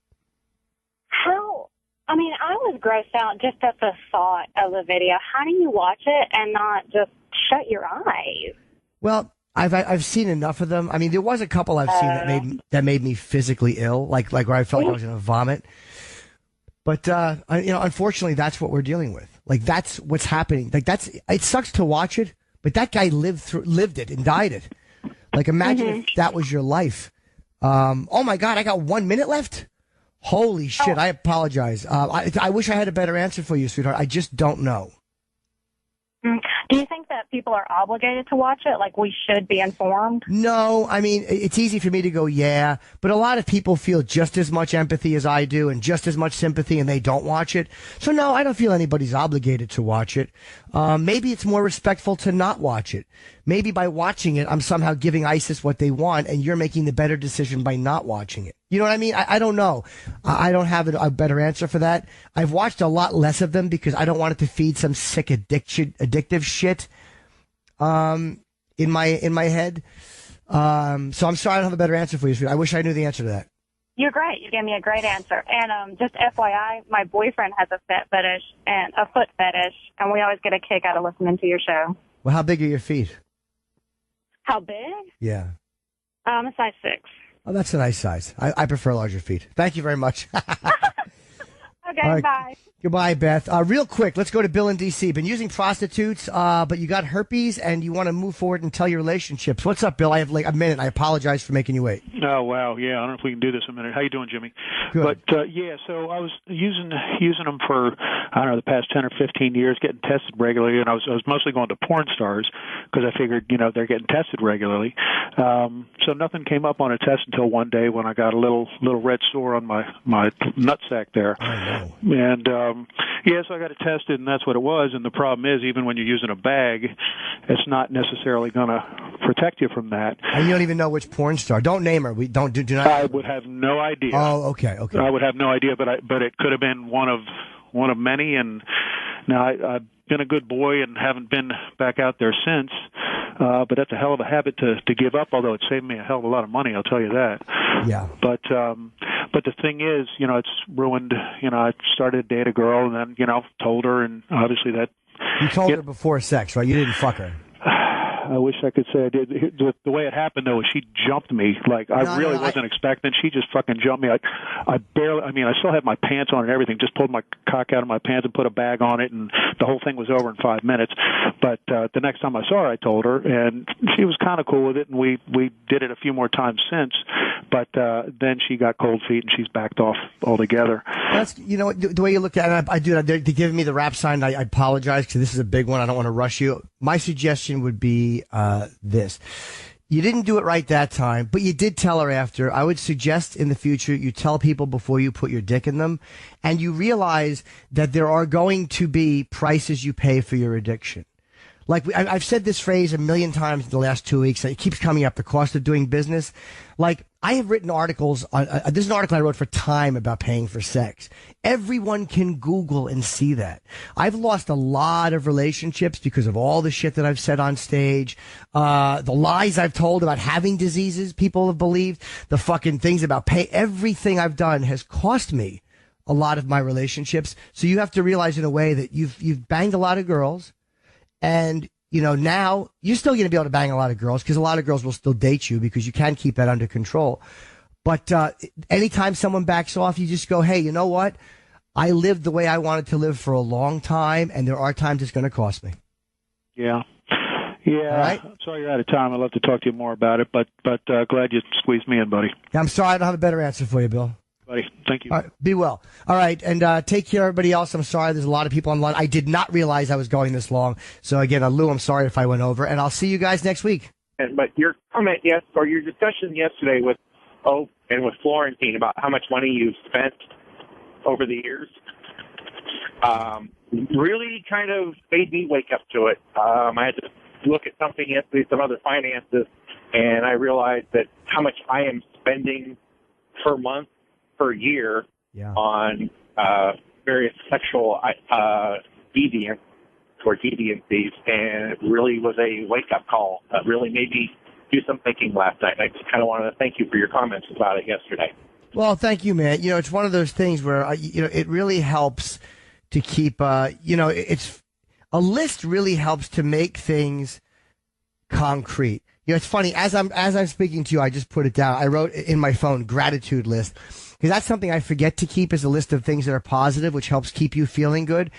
I was grossed out just at the thought of the video. How do you watch it and not just shut your eyes? Well, I've seen enough of them. I mean, there was a couple I've seen that made me physically ill, like where I felt like I was going to vomit. But unfortunately, that's what we're dealing with. Like that's what's happening. Like it sucks to watch it, but that guy lived it and died it. Like imagine if that was your life. Oh my God, I got 1 minute left. Holy shit! I apologize. I wish I had a better answer for you, sweetheart. I just don't know. Do you think that people are obligated to watch it? Like we should be informed? No, I mean, it's easy for me to go, yeah, but a lot of people feel just as much empathy as I do and just as much sympathy and they don't watch it. So no, I don't feel anybody's obligated to watch it. Maybe it's more respectful to not watch it. Maybe by watching it, I'm somehow giving ISIS what they want and you're making the better decision by not watching it. You know what I mean? I don't know. I don't have a better answer for that. I've watched a lot less of them because I don't want it to feed some sick addictive shit in my head. So I'm sorry I don't have a better answer for you. I wish I knew the answer to that. You're great. You gave me a great answer. And just FYI, my boyfriend has a foot fetish, and we always get a kick out of listening to your show. Well, how big are your feet? How big? Yeah. A size 6. Oh, that's a nice size. I prefer larger feet. Thank you very much. Okay, All right. bye. Goodbye, Beth. Real quick, let's go to Bill in D.C. Been using prostitutes, but you got herpes and you want to move forward and tell your relationships. What's up, Bill? I have like a minute. I apologize for making you wait. Oh, wow. Yeah, I don't know if we can do this in a minute. How you doing, Jimmy? Good. But, yeah, so I was using them for, I don't know, the past 10 or 15 years, getting tested regularly, and I was mostly going to porn stars because I figured, they're getting tested regularly. So nothing came up on a test until one day when I got a little red sore on my nutsack there. Oh, no. And, so I got it tested, and that's what it was. And the problem is, even when you're using a bag, it's not necessarily going to protect you from that. And you don't even know which porn star. Don't name her. We do not. I would have no idea. Oh, okay. I would have no idea, but it could have been one of many. And now I've been a good boy and haven't been back out there since. But that's a hell of a habit to give up. Although it saved me a hell of a lot of money, I'll tell you that. Yeah. But the thing is, it's ruined. I started to date a girl, and then told her, and obviously that. You told her before sex, right? You didn't fuck her. I wish I could say I did. The way it happened, though, is she jumped me. Like, I really wasn't expecting. She just fucking jumped me. I still had my pants on and everything. Just pulled my cock out of my pants and put a bag on it, and the whole thing was over in 5 minutes. But the next time I saw her, I told her, and she was kind of cool with it, and we did it a few more times since. But then she got cold feet, and she's backed off altogether. That's, the way you look at it, I do that. They're giving me the rap sign. I apologize because this is a big one. I don't want to rush you. My suggestion would be this. You didn't do it right that time, but you did tell her after. I would suggest in the future you tell people before you put your dick in them, and you realize that there are going to be prices you pay for your addiction. Like, I've said this phrase a million times in the last 2 weeks. It keeps coming up, the cost of doing business. Like, I have written articles on, this is an article I wrote for Time about paying for sex. Everyone can Google and see that. I've lost a lot of relationships because of all the shit that I've said on stage, the lies I've told about having diseases people have believed, the fucking things about pay. Everything I've done has cost me a lot of my relationships. So you have to realize in a way that you've banged a lot of girls. And, now you're still going to be able to bang a lot of girls because a lot of girls will still date you because you can keep that under control. But anytime someone backs off, you just go, hey, you know what? I lived the way I wanted to live for a long time, and there are times it's going to cost me. Yeah. Yeah. All right. Sorry you're out of time. I'd love to talk to you more about it, but glad you squeezed me in, buddy. I'm sorry I don't have a better answer for you, Bill. Buddy, thank you. All right, be well. All right, and take care, everybody else. I'm sorry, there's a lot of people online. I did not realize I was going this long. So again, Lou, I'm sorry if I went over, and I'll see you guys next week. But your comment, or your discussion yesterday with Oak and with Florentine about how much money you've spent over the years, really kind of made me wake up to it. I had to look at something yesterday, some other finances, and I realized that how much I am spending per month, per year on various sexual deviance or deviancies, and it really was a wake-up call that really made me do some thinking last night. I just kind of wanted to thank you for your comments about it yesterday. Well, thank you, man. It's one of those things where, it really helps to keep, it's a list really helps to make things concrete. It's funny, as I'm speaking to you, I just put it down. I wrote in my phone, gratitude list. Because that's something I forget to keep, is a list of things that are positive, which helps keep you feeling good.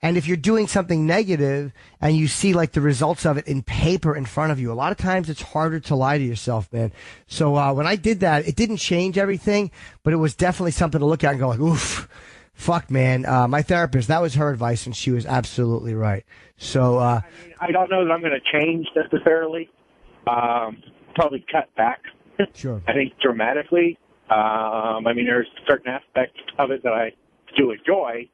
And if you're doing something negative and you see like the results of it in paper in front of you, a lot of times it's harder to lie to yourself, man. So when I did that, it didn't change everything, but it was definitely something to look at and go like, oof, fuck, man, my therapist, that was her advice, and she was absolutely right. So, I don't know that I'm going to change necessarily. Probably cut back. Sure. I think dramatically. There's certain aspects of it that I do enjoy,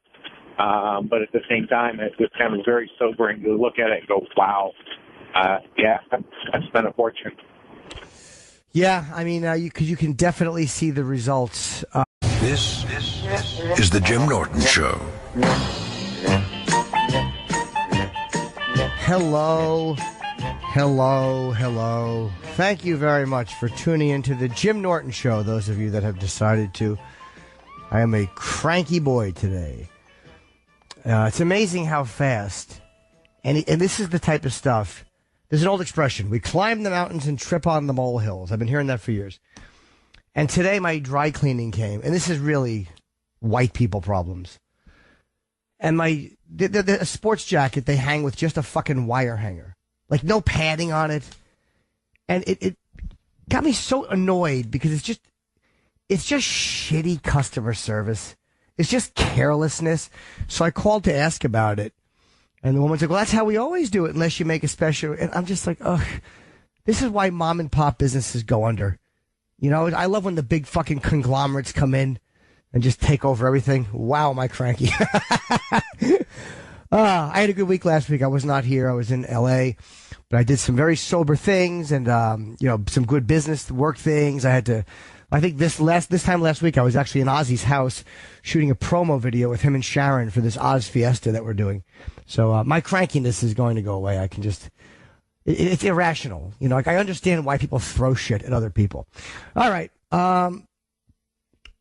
but at the same time, it just kind of very sobering to look at it and go, wow, I've spent a fortune. Yeah, you can definitely see the results. This is the Jim Norton Show. Hello. Thank you very much for tuning into the Jim Norton Show, those of you that have decided to. I am a cranky boy today. It's amazing how fast, and this is the type of stuff, there's an old expression, we climb the mountains and trip on the molehills. I've been hearing that for years. And today my dry cleaning came, and this is really white people problems. And the sports jacket they hang with just a fucking wire hanger. Like no padding on it. And it got me so annoyed because it's just shitty customer service. It's just carelessness. So I called to ask about it. And the woman's like, well, that's how we always do it unless you make a special. And I'm just like, ugh, this is why mom and pop businesses go under. You know, I love when the big fucking conglomerates come in and just take over everything. Wow, am I cranky. I had a good week last week. I was not here. I was in L.A., but I did some very sober things and, some good business work things. I think this time last week, I was actually in Ozzy's house shooting a promo video with him and Sharon for this Oz Fiesta that we're doing. So my crankiness is going to go away. I can just... It's irrational. You know, like I understand why people throw shit at other people. All right.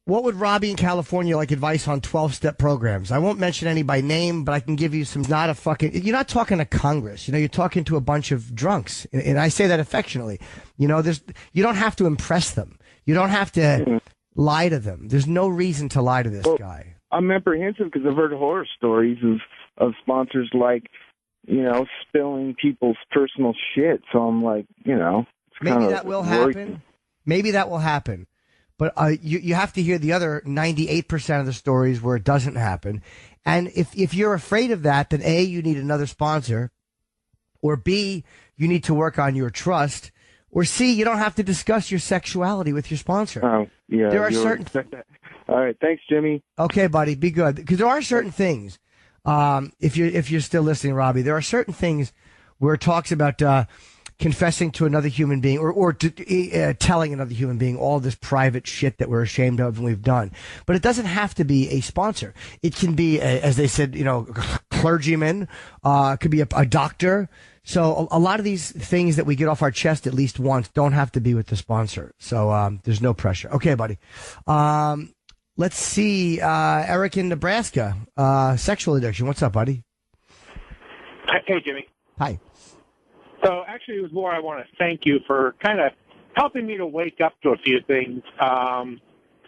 What would Robbie in California like advice on 12-step programs? I won't mention any by name, but I can give you some. You're not talking to Congress. You know, you're talking to a bunch of drunks. And I say that affectionately. You know, you don't have to impress them. You don't have to lie to them. There's no reason to lie to this guy. I'm apprehensive because I've heard horror stories of sponsors like, spilling people's personal shit. So I'm like, it's maybe that will happen. Maybe that will happen. But you have to hear the other 98% of the stories where it doesn't happen. And if you're afraid of that, then A, you need another sponsor. Or B, you need to work on your trust. Or C, you don't have to discuss your sexuality with your sponsor. Oh, yeah. There are certain... All right. Thanks, Jimmy. Okay, buddy. Be good. Because there are certain things... if you're still listening, Robbie, there are certain things where it talks about confessing to another human being or telling another human being all this private shit that we're ashamed of and we've done. But it doesn't have to be a sponsor. It can be, as they said, clergyman. It could be a doctor. So a lot of these things that we get off our chest at least once don't have to be with the sponsor. So there's no pressure. Okay, buddy. Let's see, Eric in Nebraska, sexual addiction. What's up, buddy? Hey, Jimmy. Hi. So actually, it was more I want to thank you for kind of helping me to wake up to a few things.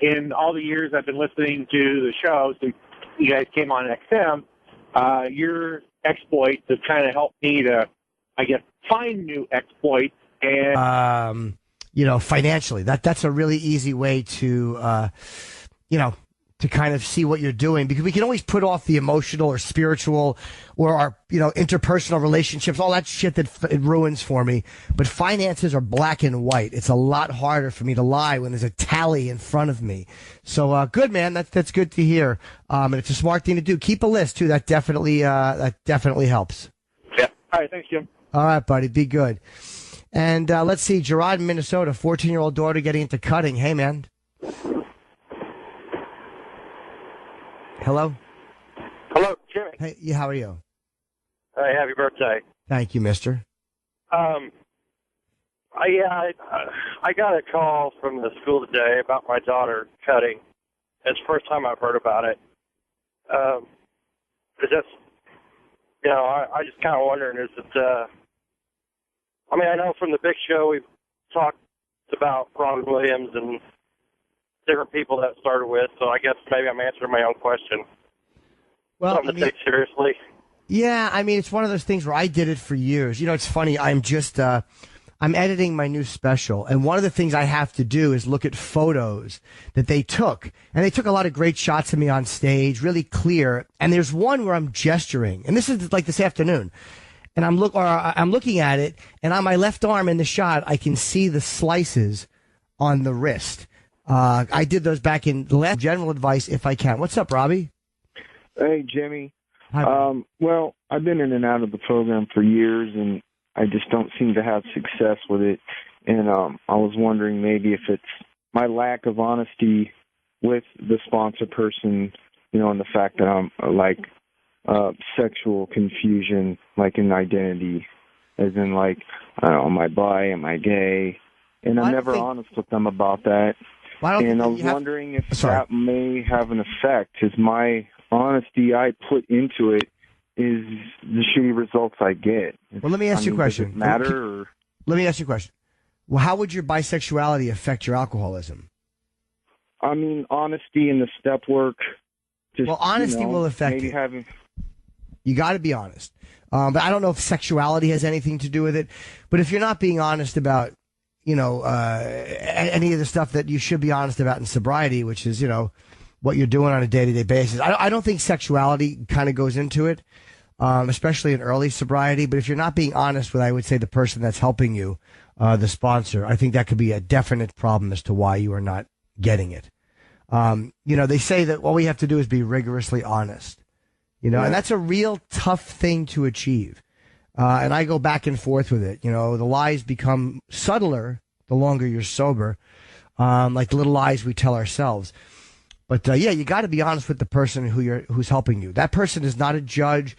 In all the years I've been listening to the show since you guys came on XM, your exploits have kind of helped me to, I guess, find new exploits. And financially, that's a really easy way to... to kind of see what you're doing, because we can always put off the emotional or spiritual or our, interpersonal relationships, all that shit that it ruins for me. But finances are black and white. It's a lot harder for me to lie when there's a tally in front of me. So, good, man. That's good to hear. And it's a smart thing to do. Keep a list too. That definitely helps. Yeah. All right. Thanks, Jim. All right, buddy. Be good. And, let's see, Gerard in Minnesota, 14-year-old daughter getting into cutting. Hey, man. Hello? Hello, Jimmy. Hey, how are you? Hey, happy birthday. Thank you, mister. I got a call from the school today about my daughter cutting. It's the first time I've heard about it. It's just, I just kind of wondering, is it, I know from the big show we've talked about Robin Williams and different people that started with, so I guess maybe I'm answering my own question. Well, something to take seriously. Yeah, it's one of those things where I did it for years. It's funny. I'm just I'm editing my new special, and one of the things I have to do is look at photos that they took. And they took a lot of great shots of me on stage, really clear. And there's one where I'm gesturing, and this is like this afternoon. And I'm looking at it, and on my left arm in the shot, I can see the slices on the wrist. I did those back in the last general advice if I can. What's up, Robbie? Hey, Jimmy. Hi. Well, I've been in and out of the program for years, and I just don't seem to have success with it. And I was wondering maybe if it's my lack of honesty with the sponsor person, and the fact that I'm sexual confusion, like in identity, as in I don't know, am I bi, am I gay? And I'm never honest with them about that. And I was wondering if that may have an effect. Is my honesty I put into it is the shitty results I get? Well, let me ask you a question. Does it matter? Let me ask you a question. Well, how would your bisexuality affect your alcoholism? I mean, honesty and the step work. Just, honesty will affect it. You got to be honest. But I don't know if sexuality has anything to do with it. But if you're not being honest about, any of the stuff that you should be honest about in sobriety, which is, what you're doing on a day-to-day basis. I don't think sexuality kind of goes into it, especially in early sobriety. But if you're not being honest with, I would say, the person that's helping you, the sponsor, I think that could be a definite problem as to why you are not getting it. They say that all we have to do is be rigorously honest, and that's a real tough thing to achieve. And I go back and forth with it. The lies become subtler the longer you're sober, like the little lies we tell ourselves. But you got to be honest with the person who's helping you. That person is not a judge.